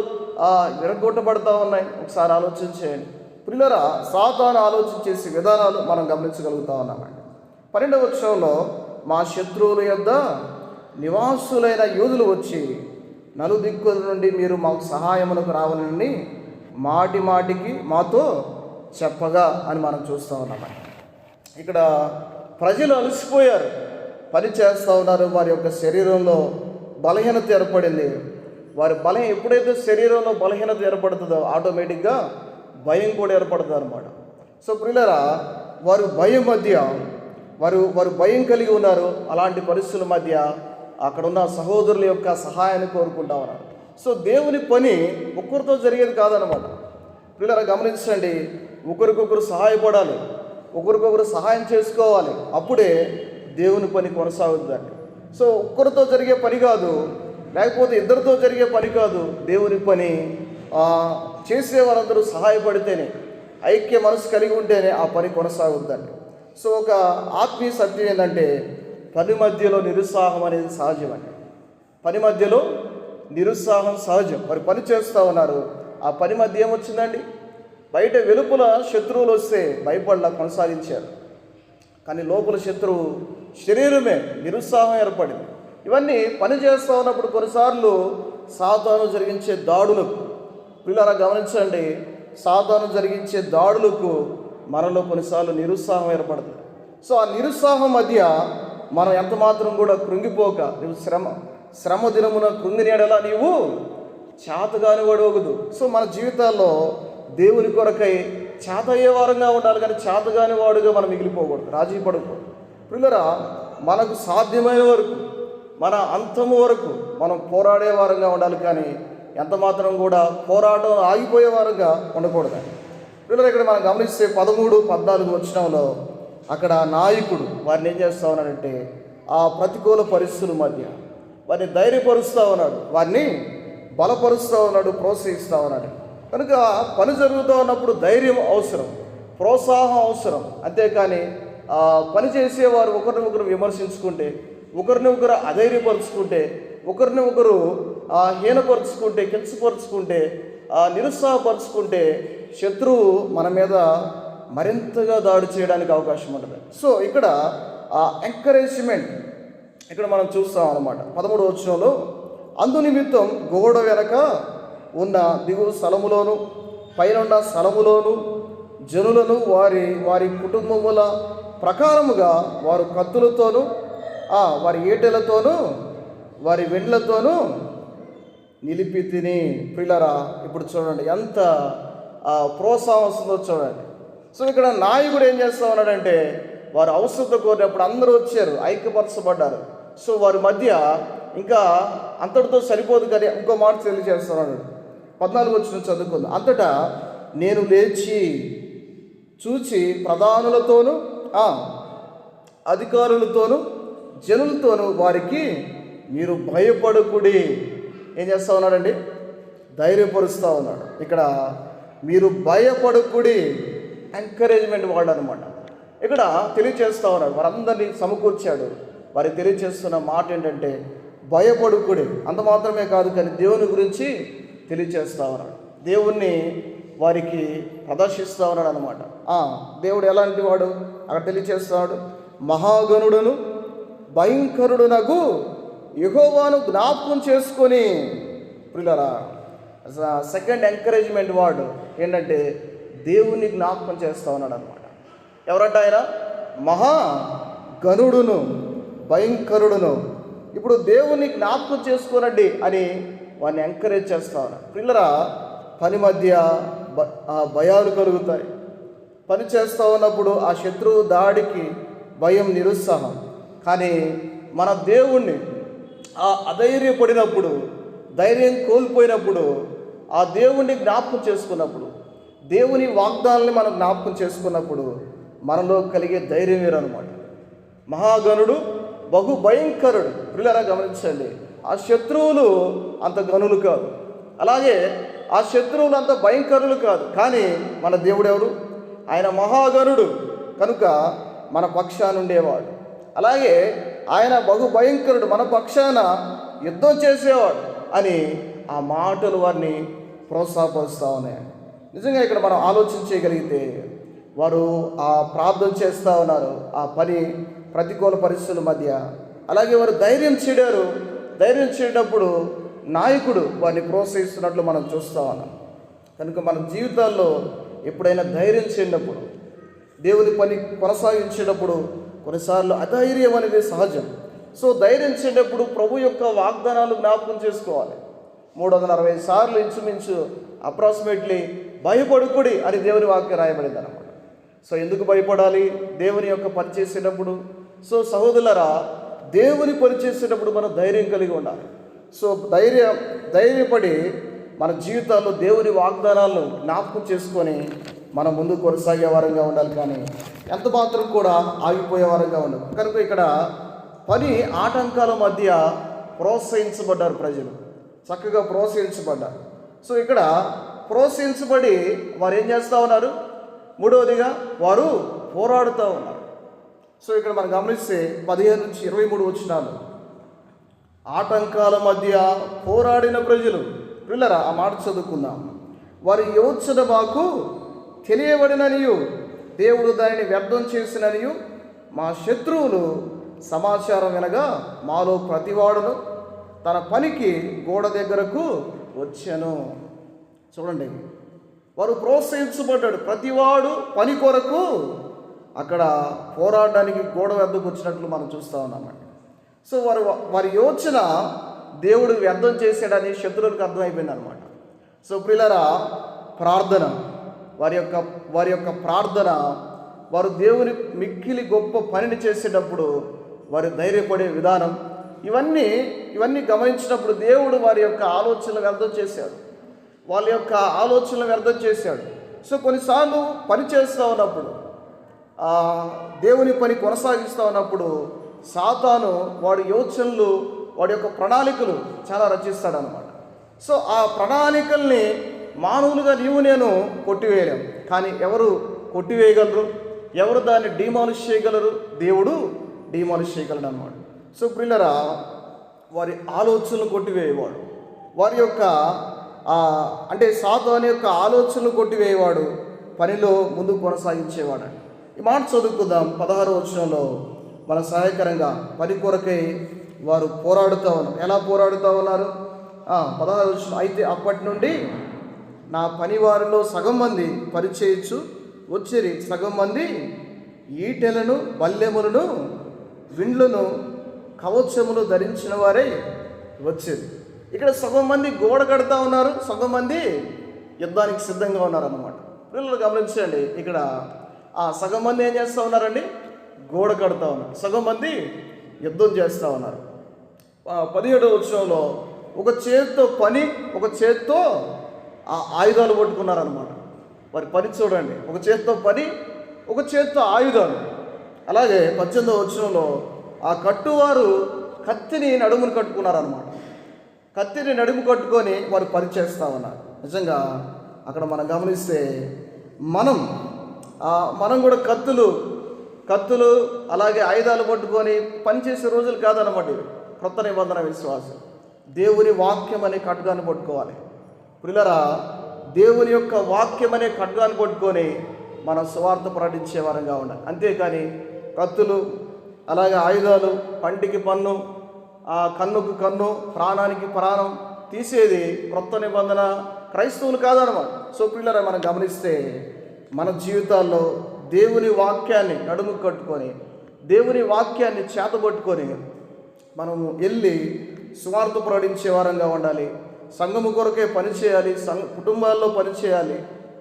విరగొట్టబడుతూ ఉన్నాయి. ఒకసారి ఆలోచన చేయండి. ప్రియులారా, సాతాను ఆలోచన చేసే విధానాలు మనం గమనించగలుగుతా ఉన్నామండి. 12వ వచనంలో, మా శత్రువుల యొద్ద నివాసులైన యూదులు వచ్చి నలుదిక్కుల నుండి మీరు మాకు సహాయమునకు రావాలని మాటి మాటికి మాతో చెప్పగా అని మనం చూస్తూ ఉన్నాం. ఇక్కడ ప్రజలు అలసిపోయారు, పని చేస్తూ ఉన్నారు, వారి యొక్క శరీరంలో బలహీనత ఏర్పడింది. వారి ఎప్పుడైతే శరీరంలో బలహీనత ఏర్పడుతుందో ఆటోమేటిక్గా భయం కూడా ఏర్పడుతుంది అనమాట. సో ప్రియులారా, వారు భయం మధ్య వారు భయం కలిగి ఉన్నారు. అలాంటి పరిస్థితుల మధ్య అక్కడ ఉన్న సహోదరుల యొక్క సహాయాన్ని కోరుకుంటా ఉన్నారు. సో దేవుని పని ఒక్కరితో జరిగేది కాదనమాట. ప్రియులారా గమనించండి, ఒకరికొకరు సహాయపడాలి, ఒకరికొకరు సహాయం చేసుకోవాలి, అప్పుడే దేవుని పని కొనసాగుతుందండి. సో ఒక్కరితో జరిగే పని కాదు, లేకపోతే ఇద్దరితో జరిగే పని కాదు. దేవుని పని చేసేవారందరూ సహాయపడితేనే, ఐక్య మనసు కలిగి ఉంటేనే ఆ పని కొనసాగుతుందండి. సో ఒక ఆత్మీయ సత్యం ఏంటంటే పని మధ్యలో నిరుత్సాహం అనేది సహజం అండి. పని మధ్యలో నిరుత్సాహం సహజం. మరి పని చేస్తూ ఉన్నారు, ఆ పని మధ్య ఏమొచ్చిందండి? బయట వెలుపల శత్రువులు వస్తే భయపడలా కొనసాగించారు, కానీ లోపల శత్రువు శరీరమే నిరుత్సాహం ఏర్పడింది. ఇవన్నీ పని చేస్తూ ఉన్నప్పుడు కొన్నిసార్లు సాతాను జరిగించే దాడులకు, పిల్లరా గమనించండి, సాతాను జరిగించే దాడులకు మనలో కొన్నిసార్లు నిరుత్సాహం ఏర్పడుతుంది. సో ఆ నిరుత్సాహం మధ్య మనం ఎంత మాత్రం కూడా కృంగిపోక, నువ్వు శ్రమ దినమున కృంగిని ఎడలా నీవు చేతగాని వాడవగదు. సో మన జీవితాల్లో దేవుని కొరకై చేత అయ్యే వారంగా ఉండాలి, కానీ చేతగాని వాడుగా మనం మిగిలిపోకూడదు, రాజీ పడకూడదు. పిల్లరా, మనకు సాధ్యమైన వరకు, మన అంతము వరకు మనం పోరాడే వారంగా ఉండాలి, కానీ ఎంత మాత్రం కూడా పోరాటం ఆగిపోయే వారంగా ఉండకూడదండి. పిల్లలు ఇక్కడ మనం గమనిస్తే 13-14 వచనంలో అక్కడ నాయకుడు వారిని ఏం చేస్తూ ఉన్నాడంటే ఆ ప్రతికూల పరిస్థితుల మధ్య వారిని ధైర్యపరుస్తూ ఉన్నాడు, వారిని బలపరుస్తూ ఉన్నాడు, ప్రోత్సహిస్తూ ఉన్నాడు. కనుక పని జరుగుతూ ఉన్నప్పుడు ధైర్యం అవసరం, ప్రోత్సాహం అవసరం. అంతేకాని పని చేసేవారు ఒకరిని విమర్శించుకుంటే, ఒకరిని ఒకరు అధైర్యపరుచుకుంటే, ఒకరిని ఒకరు హీనపరుచుకుంటే, కించపరుచుకుంటే, నిరుత్సాహపరుచుకుంటే శత్రువు మన మీద మరింతగా దాడి చేయడానికి అవకాశం ఉంటుంది. సో ఇక్కడ ఎంకరేజ్మెంట్ ఇక్కడ మనం చూస్తాం అన్నమాట. 13వ వచనంలో అందునిమిత్తం గోడ వెనక ఉన్న దిగువ స్థలములోను పైన స్థలములోను జనులను వారి వారి కుటుంబముల ప్రకారముగా వారు కత్తులతోనూ వారి ఈటెలతోనూ వారి వెండ్లతోనూ నిలిపి తిని. ప్రియులారా, ఇప్పుడు చూడండి ఎంత ప్రోత్సాహం వస్తుందో చూడండి. సో ఇక్కడ నాయకుడు ఏం చేస్తూ ఉన్నాడంటే వారు అవసరత కోరినప్పుడు అందరూ వచ్చారు, ఐక్యపరచబడ్డారు. సో వారి మధ్య ఇంకా అంతటితో సరిపోదు కానీ ఇంకో మాట తెలియజేస్తున్నాడు. 14 వచనం చదువుకుందాం. అంతటా నేను లేచి చూచి ప్రధానులతోనూ అధికారులతోనూ జనులతోనూ వారికి మీరు భయపడకుడి. ఏం చేస్తూ ఉన్నాడండి? ధైర్యపరుస్తూ ఉన్నాడు. ఇక్కడ మీరు భయపడకుడి ఎంకరేజ్మెంట్ వాడు అనమాట. ఇక్కడ తెలియచేస్తూ ఉన్నాడు, వారందరినీ సమకూర్చాడు. వారికి తెలియచేస్తున్న మాట ఏంటంటే భయపడుకుడి. అంత మాత్రమే కాదు, కానీ దేవుని గురించి తెలియచేస్తూ ఉన్నాడు, దేవుణ్ణి వారికి ప్రదర్శిస్తూ ఉన్నాడు అనమాట. దేవుడు ఎలాంటి వాడు అక్కడ తెలియచేస్తున్నాడు. మహాగణుడును భయంకరుడునగు యెహోవాను జ్ఞాపకం చేసుకొని. ప్రియులారా, సెకండ్ ఎంకరేజ్మెంట్ వర్డ్ ఏంటంటే దేవుణ్ణి జ్ఞాపకం చేస్తూ ఉన్నాడు అనమాట. ఎవరంట ఆయన? మహాగణుడును భయంకరుడును. ఇప్పుడు దేవుణ్ణి జ్ఞాపకం చేసుకోనండి అని వారిని ఎంకరేజ్ చేస్తూ ఉన్నాడు. పిల్లరా, పని మధ్య భయాలు కలుగుతాయి. పని చేస్తూ ఉన్నప్పుడు ఆ శత్రువు దాడికి భయం, నిరుత్సాహం. కానీ మన దేవుణ్ణి అధైర్యపడినప్పుడు, ధైర్యం కోల్పోయినప్పుడు, ఆ దేవుణ్ణి జ్ఞాపకం చేసుకున్నప్పుడు, దేవుని వాగ్దానాన్ని మనం జ్ఞాపకం చేసుకున్నప్పుడు మనలో కలిగే ధైర్యం వేరనమాట. మహాగణుడు బహు భయంకరుడు. పిల్లరా గమనించండి, ఆ శత్రువులు అంత గనులు కాదు, అలాగే ఆ శత్రువులు అంత భయంకరులు కాదు. కానీ మన దేవుడు ఎవరు? ఆయన మహాగణుడు కనుక మన పక్షాన ఉండేవాడు. అలాగే ఆయన బహు భయంకరుడు, మన పక్షాన యుద్ధం చేసేవాడు అని ఆ మాటలు వారిని ప్రోత్సాహపరుస్తూ ఉన్నాయి. నిజంగా ఇక్కడ మనం ఆలోచించగలిగితే వారు ప్రార్థన చేస్తూ ఉన్నారు. ఆ పని ప్రతికూల పరిస్థితుల మధ్య అలాగే వారు ధైర్యం చేయడారు. ధైర్యం చేయటప్పుడు నాయకుడు వారిని ప్రోత్సహిస్తున్నట్లు మనం చూస్తూ ఉన్నాం. కనుక మన జీవితాల్లో ఎప్పుడైనా ధైర్యం చేయనప్పుడు, దేవుని పని కొనసాగించేటప్పుడు కొన్నిసార్లు అధైర్యం అనేది సహజం. సో ధైర్యం చేసేటప్పుడు ప్రభు యొక్క వాగ్దానాలు జ్ఞాపకం చేసుకోవాలి. 365 సార్లు ఇంచుమించు అప్రాక్సిమేట్లీ భయపడుకుడి అని దేవుని వాక్యం రాయబడింది అన్నమాట. సో ఎందుకు భయపడాలి? దేవుని యొక్క పని చేసేటప్పుడు. సో సహోదరులారా, దేవుని పని చేసేటప్పుడు మనం ధైర్యం కలిగి ఉండాలి. సో ధైర్యపడి మన జీవితాల్లో దేవుని వాగ్దానాలను జ్ఞాపకం చేసుకొని మనం ముందుకు కొనసాగే వారంగా ఉండాలి, కానీ ఎంత మాత్రం కూడా ఆగిపోయే వారంగా ఉండాలి. కనుక ఇక్కడ పని ఆటంకాల మధ్య ప్రోత్సహించబడ్డారు ప్రజలు, చక్కగా ప్రోత్సహించబడ్డారు. సో ఇక్కడ ప్రోత్సహించబడి వారు ఏం చేస్తూ ఉన్నారు? మూడవదిగా వారు పోరాడుతూ ఉన్నారు. సో ఇక్కడ మనం గమనిస్తే 15 నుంచి 23 వచనాలు, ఆటంకాల మధ్య పోరాడిన ప్రజలు. పిల్లరా, ఆ మాట చదువుకుందాం. వారి యోచన మాకు తెలియబడిననియు, దేవుడు దానిని వ్యర్థం చేసిననియు మా శత్రువులు సమాచారం వినగా మాలో ప్రతివాడును తన పనికి గోడ దగ్గరకు వచ్చాను. చూడండి, వారు ప్రోత్సహించబడ్డాడు. ప్రతివాడు పని కొరకు అక్కడ పోరాడడానికి గోడ వద్దకు వచ్చినట్లు మనం చూస్తూ ఉన్నామండి. సో వారి యోచన దేవుడు వ్యర్థం చేశాడని శత్రువులకు అర్థమైపోయింది అనమాట. సో ప్రియులారా, ప్రార్థన, వారి యొక్క ప్రార్థన, వారు దేవుని మిక్కిలి గొప్ప పనిని చేసేటప్పుడు వారు ధైర్యపడే విధానం, ఇవన్నీ గమనించినప్పుడు దేవుడు వారి యొక్క ఆలోచనలు వ్యర్థం చేశాడు. వాళ్ళ యొక్క ఆలోచనలు వ్యర్థం చేశాడు. సో కొన్నిసార్లు పని చేస్తూ ఉన్నప్పుడు, దేవుని పని కొనసాగిస్తూ ఉన్నప్పుడు సాతాను వాడి యోచనలు, వాడి యొక్క ప్రణాళికలు చాలా రచిస్తాడనమాట. సో ఆ ప్రణాళికల్ని మానవులుగా నీవు నేను కొట్టివేయలేం, కానీ ఎవరు కొట్టివేయగలరు? ఎవరు దాన్ని డిమాలిష్ చేయగలరు? దేవుడు డిమాలిష్ చేయగలడు అనమాట. సో ప్రియులరా, వారి ఆలోచనలు కొట్టివేయవాడు, వారి యొక్క అంటే సాతాను యొక్క ఆలోచనలు కొట్టివేయవాడు, పనిలో ముందుకు కొనసాగించేవాడు. ఈ మాట చదువుకుందాం. 16వ వచనంలో మన సహాయకరంగా పని కొరకై వారు పోరాడుతూ ఉన్నారు. ఎలా పోరాడుతూ ఉన్నారు? 16వ వచనం, అయితే అప్పటి నుండి నా పనివారిలో సగం మంది పరిచయించు వచ్చిరి, సగం మంది ఈటెలను, బల్లెములను, విండ్లను, కవచములు ధరించిన వారే వచ్చేది. ఇక్కడ సగం మంది గోడ కడతా ఉన్నారు, సగం మంది యుద్ధానికి సిద్ధంగా ఉన్నారన్నమాట. పిల్లలు గమనించండి, ఇక్కడ సగం మంది ఏం చేస్తూ ఉన్నారండి? గోడ కడతా ఉన్నారు, సగం మంది యుద్ధం చేస్తూ ఉన్నారు. 17వ వచనంలో ఒక చేత్తో పని, ఒక చేత్తో ఆయుధాలు పట్టుకున్నారన్నమాట. వారి పని చూడండి, ఒక చేత్తో పని, ఒక చేత్తో ఆయుధాలు. అలాగే 18వ వచనంలో ఆ కట్టువారు కత్తిని నడుమును కట్టుకున్నారన్నమాట. కత్తిని నడుము కట్టుకొని వారు పని చేస్తూ ఉన్నారు. నిజంగా అక్కడ మనం గమనిస్తే మనం కూడా కత్తులు అలాగే ఆయుధాలు పట్టుకొని పనిచేసే రోజులు కాదన్నమాట ఇవి. క్రొత్త నిబంధన విశ్వాసం, దేవుని వాక్యం అనే ఖడ్గాన్ని పట్టుకోవాలి. ప్రియులారా, దేవుని యొక్క వాక్యం అనే ఖడ్గాన్ని పట్టుకొని మనం సువార్త ప్రకటించే వారంగా ఉండాలి. అంతేకాని కత్తులు, అలాగే ఆయుధాలు, పంటికి పన్ను, కన్నుకు కన్ను, ప్రాణానికి ప్రాణం తీసేది క్రొత్త నిబంధన క్రైస్తవులు కాదన్నమాట. సో ప్రియులారా, మనం గమనిస్తే మన జీవితాల్లో దేవుని వాక్యాన్ని నడుము కట్టుకొని, దేవుని వాక్యాన్ని చేతబట్టుకొని మనము వెళ్ళి సువార్త ప్రకటించే వారంగా ఉండాలి. సంఘము కొరకే పనిచేయాలి, కుటుంబాల్లో పనిచేయాలి,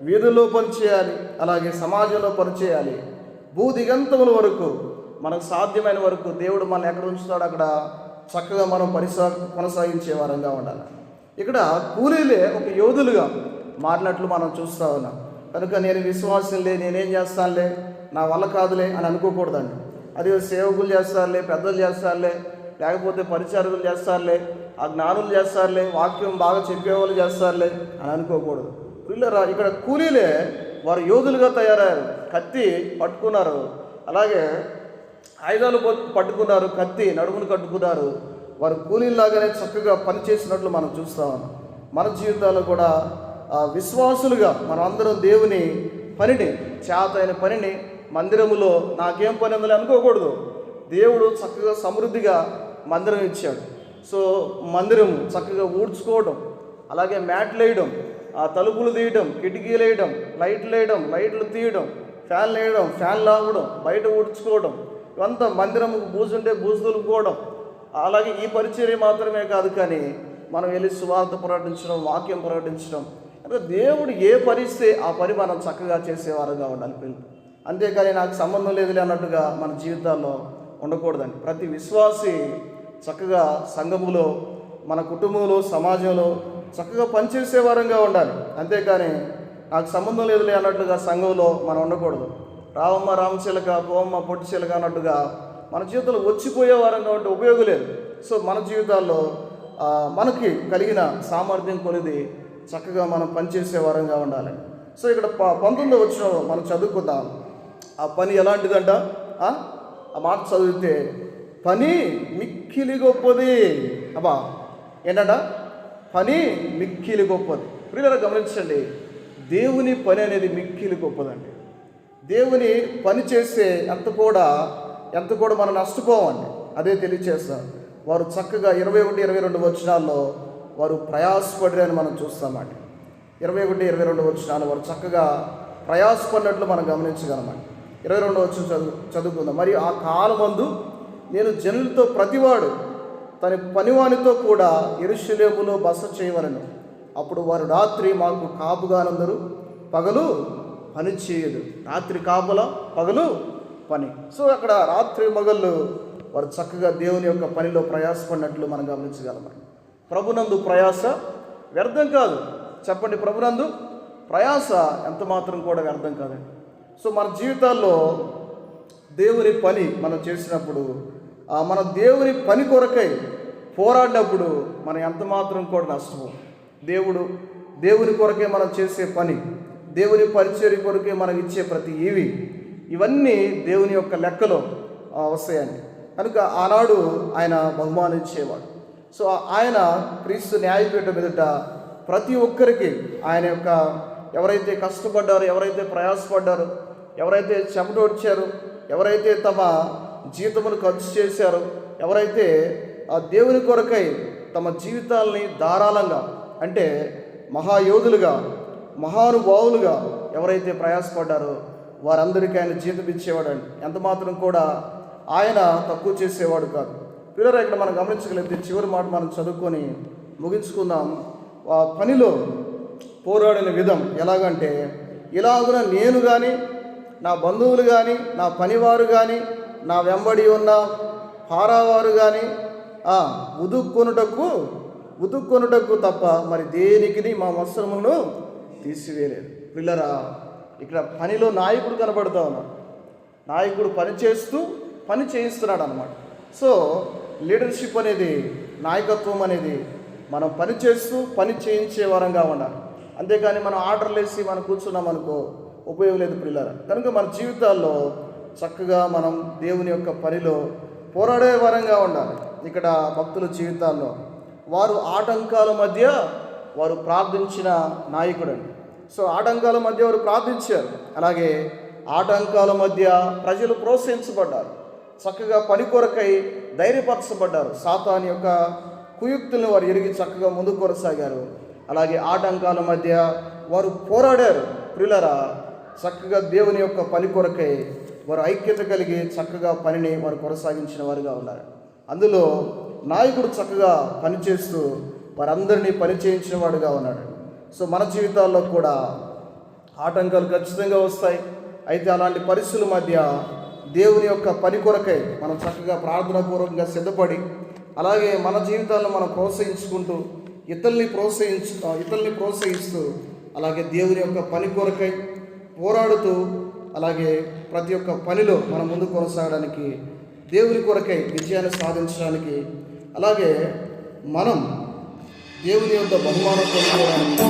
వీధుల్లో పనిచేయాలి, అలాగే సమాజంలో పనిచేయాలి. భూదిగంతముల వరకు మనకు సాధ్యమైన వరకు దేవుడు మనం ఎక్కడ ఉంచుతాడు అక్కడ చక్కగా మనం కొనసాగించే వారంగా ఉండాలి. ఇక్కడ కూలీలే ఒక యోధులుగా మారినట్లు మనం చూస్తూ ఉన్నాం. కనుక నేను విశ్వాసంలే, నేనేం చేస్తానులే, నా వల్ల కాదులే అని అనుకోకూడదండి. అది సేవకులు చేస్తారులే, పెద్దలు చేస్తారులే, లేకపోతే పరిచారకులు చేస్తారులే, ఆ జ్ఞానులు చేస్తారులే, వాక్యం బాగా చెప్పేవాళ్ళు చేస్తారులే అని అనుకోకూడదు. పిల్లరా, ఇక్కడ కూలీలే వారు యోధులుగా తయారయ్యారు. కత్తి పట్టుకున్నారు, అలాగే ఆయుధాలు పట్టుకున్నారు, కత్తి నడుమును కట్టుకున్నారు. వారు కూలీలాగానే చక్కగా పనిచేసినట్లు మనం చూస్తూ ఉన్నాం. మన జీవితాల్లో కూడా విశ్వాసులుగా మనం అందరం దేవుని పనిని, చేతైన పనిని, మందిరములో నాకేం పని ఉందని అనుకోకూడదు. దేవుడు చక్కగా సమృద్ధిగా మందిరం ఇచ్చాడు. సో మందిరం చక్కగా ఊడ్చుకోవడం, అలాగే మ్యాట్లు వేయడం, ఆ తలుపులు తీయడం, కిటికీలు వేయడం, లైట్లు తీయడం, ఫ్యాన్లు వేయడం, ఫ్యాన్లు ఆపడం, బయట ఊడ్చుకోవడం, ఇవంతా మందిరం బూజుంటే బూజు దులుపుకోవడం. అలాగే ఈ పరిచర్య మాత్రమే కాదు, కానీ మనం వెళ్ళి సువార్త ప్రకటించడం, వాక్యం ప్రకటించడం, అంటే దేవుడు ఏ పని ఇస్తే ఆ పని మనం చక్కగా చేసేవారుగా ఉండాలి పిల్లలు. అంతేకాని నాకు సంబంధం లేదులే అన్నట్టుగా మన జీవితాల్లో ఉండకూడదండి. ప్రతి విశ్వాసి చక్కగా సంఘములో, మన కుటుంబంలో, సమాజంలో చక్కగా పనిచేసే వారంగా ఉండాలి. అంతేకాని నాకు సంబంధం లేదులే అన్నట్లుగా సంఘంలో మనం ఉండకూడదు. రావమ్మ రామచిలక, పోవమ్మ పొట్టి చిలక అన్నట్టుగా మన జీవితంలో వచ్చిపోయే వారంగా ఉంటే ఉపయోగం లేదు. సో మన జీవితాల్లో మనకి కలిగిన సామర్థ్యం కొనిది చక్కగా మనం పనిచేసే వారంగా ఉండాలి. సో ఇక్కడ 19వ వచనంలో మనం చదువుకుందాం. ఆ పని ఎలాంటిదంట? ఆ మాట చదివితే పని మిక్కిలి గొప్పది. అబ్బా ఏంటంట? పని మిక్కిలి గొప్పది. ప్రియులారా గమనించండి, దేవుని పని అనేది మిక్కిలి గొప్పదండి. దేవుని పని చేస్తే ఎంత కూడా మనం నష్టపోవండి. అదే తెలియచేస్తారు. వారు చక్కగా 21, 22 వచనాల్లో వారు ప్రయాసపడి అని మనం చూస్తామండి. 21, 22 వచనాలు వారు చక్కగా ప్రయాసపడినట్లు మనం గమనించగలమండి. 22 వచనం చదువుకుందాం. మరి ఆ కాలమందు నేను జనులతో ప్రతివాడు తన పనివానితో కూడా యెరూషలేములో బస చేయవలెను. అప్పుడు వారు రాత్రి మాకు కాపుగానందరూ, పగలు పని చేయదు. రాత్రి కాపుల, పగలు పని. సో అక్కడ రాత్రి మగళ్ళు వారు చక్కగా దేవుని యొక్క పనిలో ప్రయాసపడినట్లు మనం గమనించగలమండి. ప్రభునందు ప్రయాస వ్యర్థం కాదు. చెప్పండి, ప్రభునందు ప్రయాస ఎంత మాత్రం కూడా వ్యర్థం కాదండి. సో మన జీవితాల్లో దేవుని పని మనం చేసినప్పుడు, మన దేవుని పని కొరకై పోరాడినప్పుడు మనం ఎంత మాత్రం కూడా నష్టము. దేవుని కొరకే మనం చేసే పని, దేవుని పరిచర్య కొరకే మనం ఇచ్చే ప్రతి ఇవన్నీ దేవుని యొక్క లెక్కలో వస్తాయండి. కనుక ఆనాడు ఆయన బహుమానించేవాడు. సో ఆయన క్రీస్తు న్యాయపీఠం ఎదుట ప్రతి ఒక్కరికి ఆయన యొక్క ఎవరైతే కష్టపడ్డారో, ఎవరైతే ప్రయాసపడ్డారో, ఎవరైతే చెమటోడ్చారో, ఎవరైతే తమ జీతమును ఖర్చు చేశారో, ఎవరైతే దేవుని కొరకై తమ జీవితాలని ధారాళంగా, అంటే మహాయోధులుగా, మహానుభావులుగా ఎవరైతే ప్రయాసపడ్డారో వారందరికీ ఆయన జీతం ఇచ్చేవాడండి. ఎంత మాత్రం కూడా ఆయన తక్కువ చేసేవాడు కాదు. పిల్లలు ఇక్కడ మనం గమనించగలిగితే చివరి మాట మనం చదువుకొని ముగించుకుందాం. ఆ పనిలో పోరాడిన విధం ఎలాగంటే, ఇలాగున నేను కానీ, నా బంధువులు కానీ, నా పనివారు కానీ, నా వెంబడి ఉన్న పారావారు కానీ ఉదుక్కొనుటకు తప్ప మరి దేనికి మా వస్త్రములను తీసివేయలేదు. పిల్లరా, ఇక్కడ పనిలో నాయకుడు కనబడుతూ ఉన్నాడు. నాయకుడు పని చేయిస్తున్నాడు అన్నమాట. సో లీడర్షిప్ అనేది, నాయకత్వం అనేది మనం పని చేయించే వారంగా ఉండాలి. అంతేకాని మనం ఆర్డర్లు వేసి మనం కూర్చున్నాం అనుకో ఉపయోగం లేదు పిల్లరా. కనుక మన జీవితాల్లో చక్కగా మనం దేవుని యొక్క పనిలో పోరాడే వారంగా ఉండాలి. ఇక్కడ భక్తుల జీవితాల్లో వారు ఆటంకాల మధ్య వారు ప్రార్థించిన నాయకుడండి. సో ఆటంకాల మధ్య వారు ప్రార్థించారు. అలాగే ఆటంకాల మధ్య ప్రజలు ప్రోత్సహించబడ్డారు. చక్కగా పని కొరకై ధైర్యపరచబడ్డారు. సాతాను యొక్క కుయుక్తులను వారు ఎరిగి చక్కగా ముందుకు కొనసాగారు. అలాగే ఆటంకాల మధ్య వారు పోరాడారు. ప్రియులారా, చక్కగా దేవుని యొక్క పని కొరకై వారు ఐక్యత కలిగి చక్కగా పనిని వారు కొనసాగించిన వారుగా ఉన్నారు. అందులో నాయకుడు చక్కగా పనిచేస్తూ వారందరినీ పని చేయించిన వాడుగా ఉన్నాడు. సో మన జీవితాల్లో కూడా ఆటంకాలు ఖచ్చితంగా వస్తాయి. అయితే అలాంటి పరిస్థితుల మధ్య దేవుని యొక్క పని కొరకై మనం చక్కగా ప్రార్థనాపూర్వకంగా సిద్ధపడి, అలాగే మన జీవితాల్లో మనం ప్రోత్సహించుకుంటూ ఇతరుల్ని ప్రోత్సహిస్తూ అలాగే దేవుని యొక్క పని కొరకై పోరాడుతూ, అలాగే ప్రతి ఒక్క పనిలో మనం ముందు కొనసాగడానికి, దేవుని కొరకై విజయాన్ని సాధించడానికి, అలాగే మనం దేవుని యొక్క బహుమానం పొందుకోవడానికి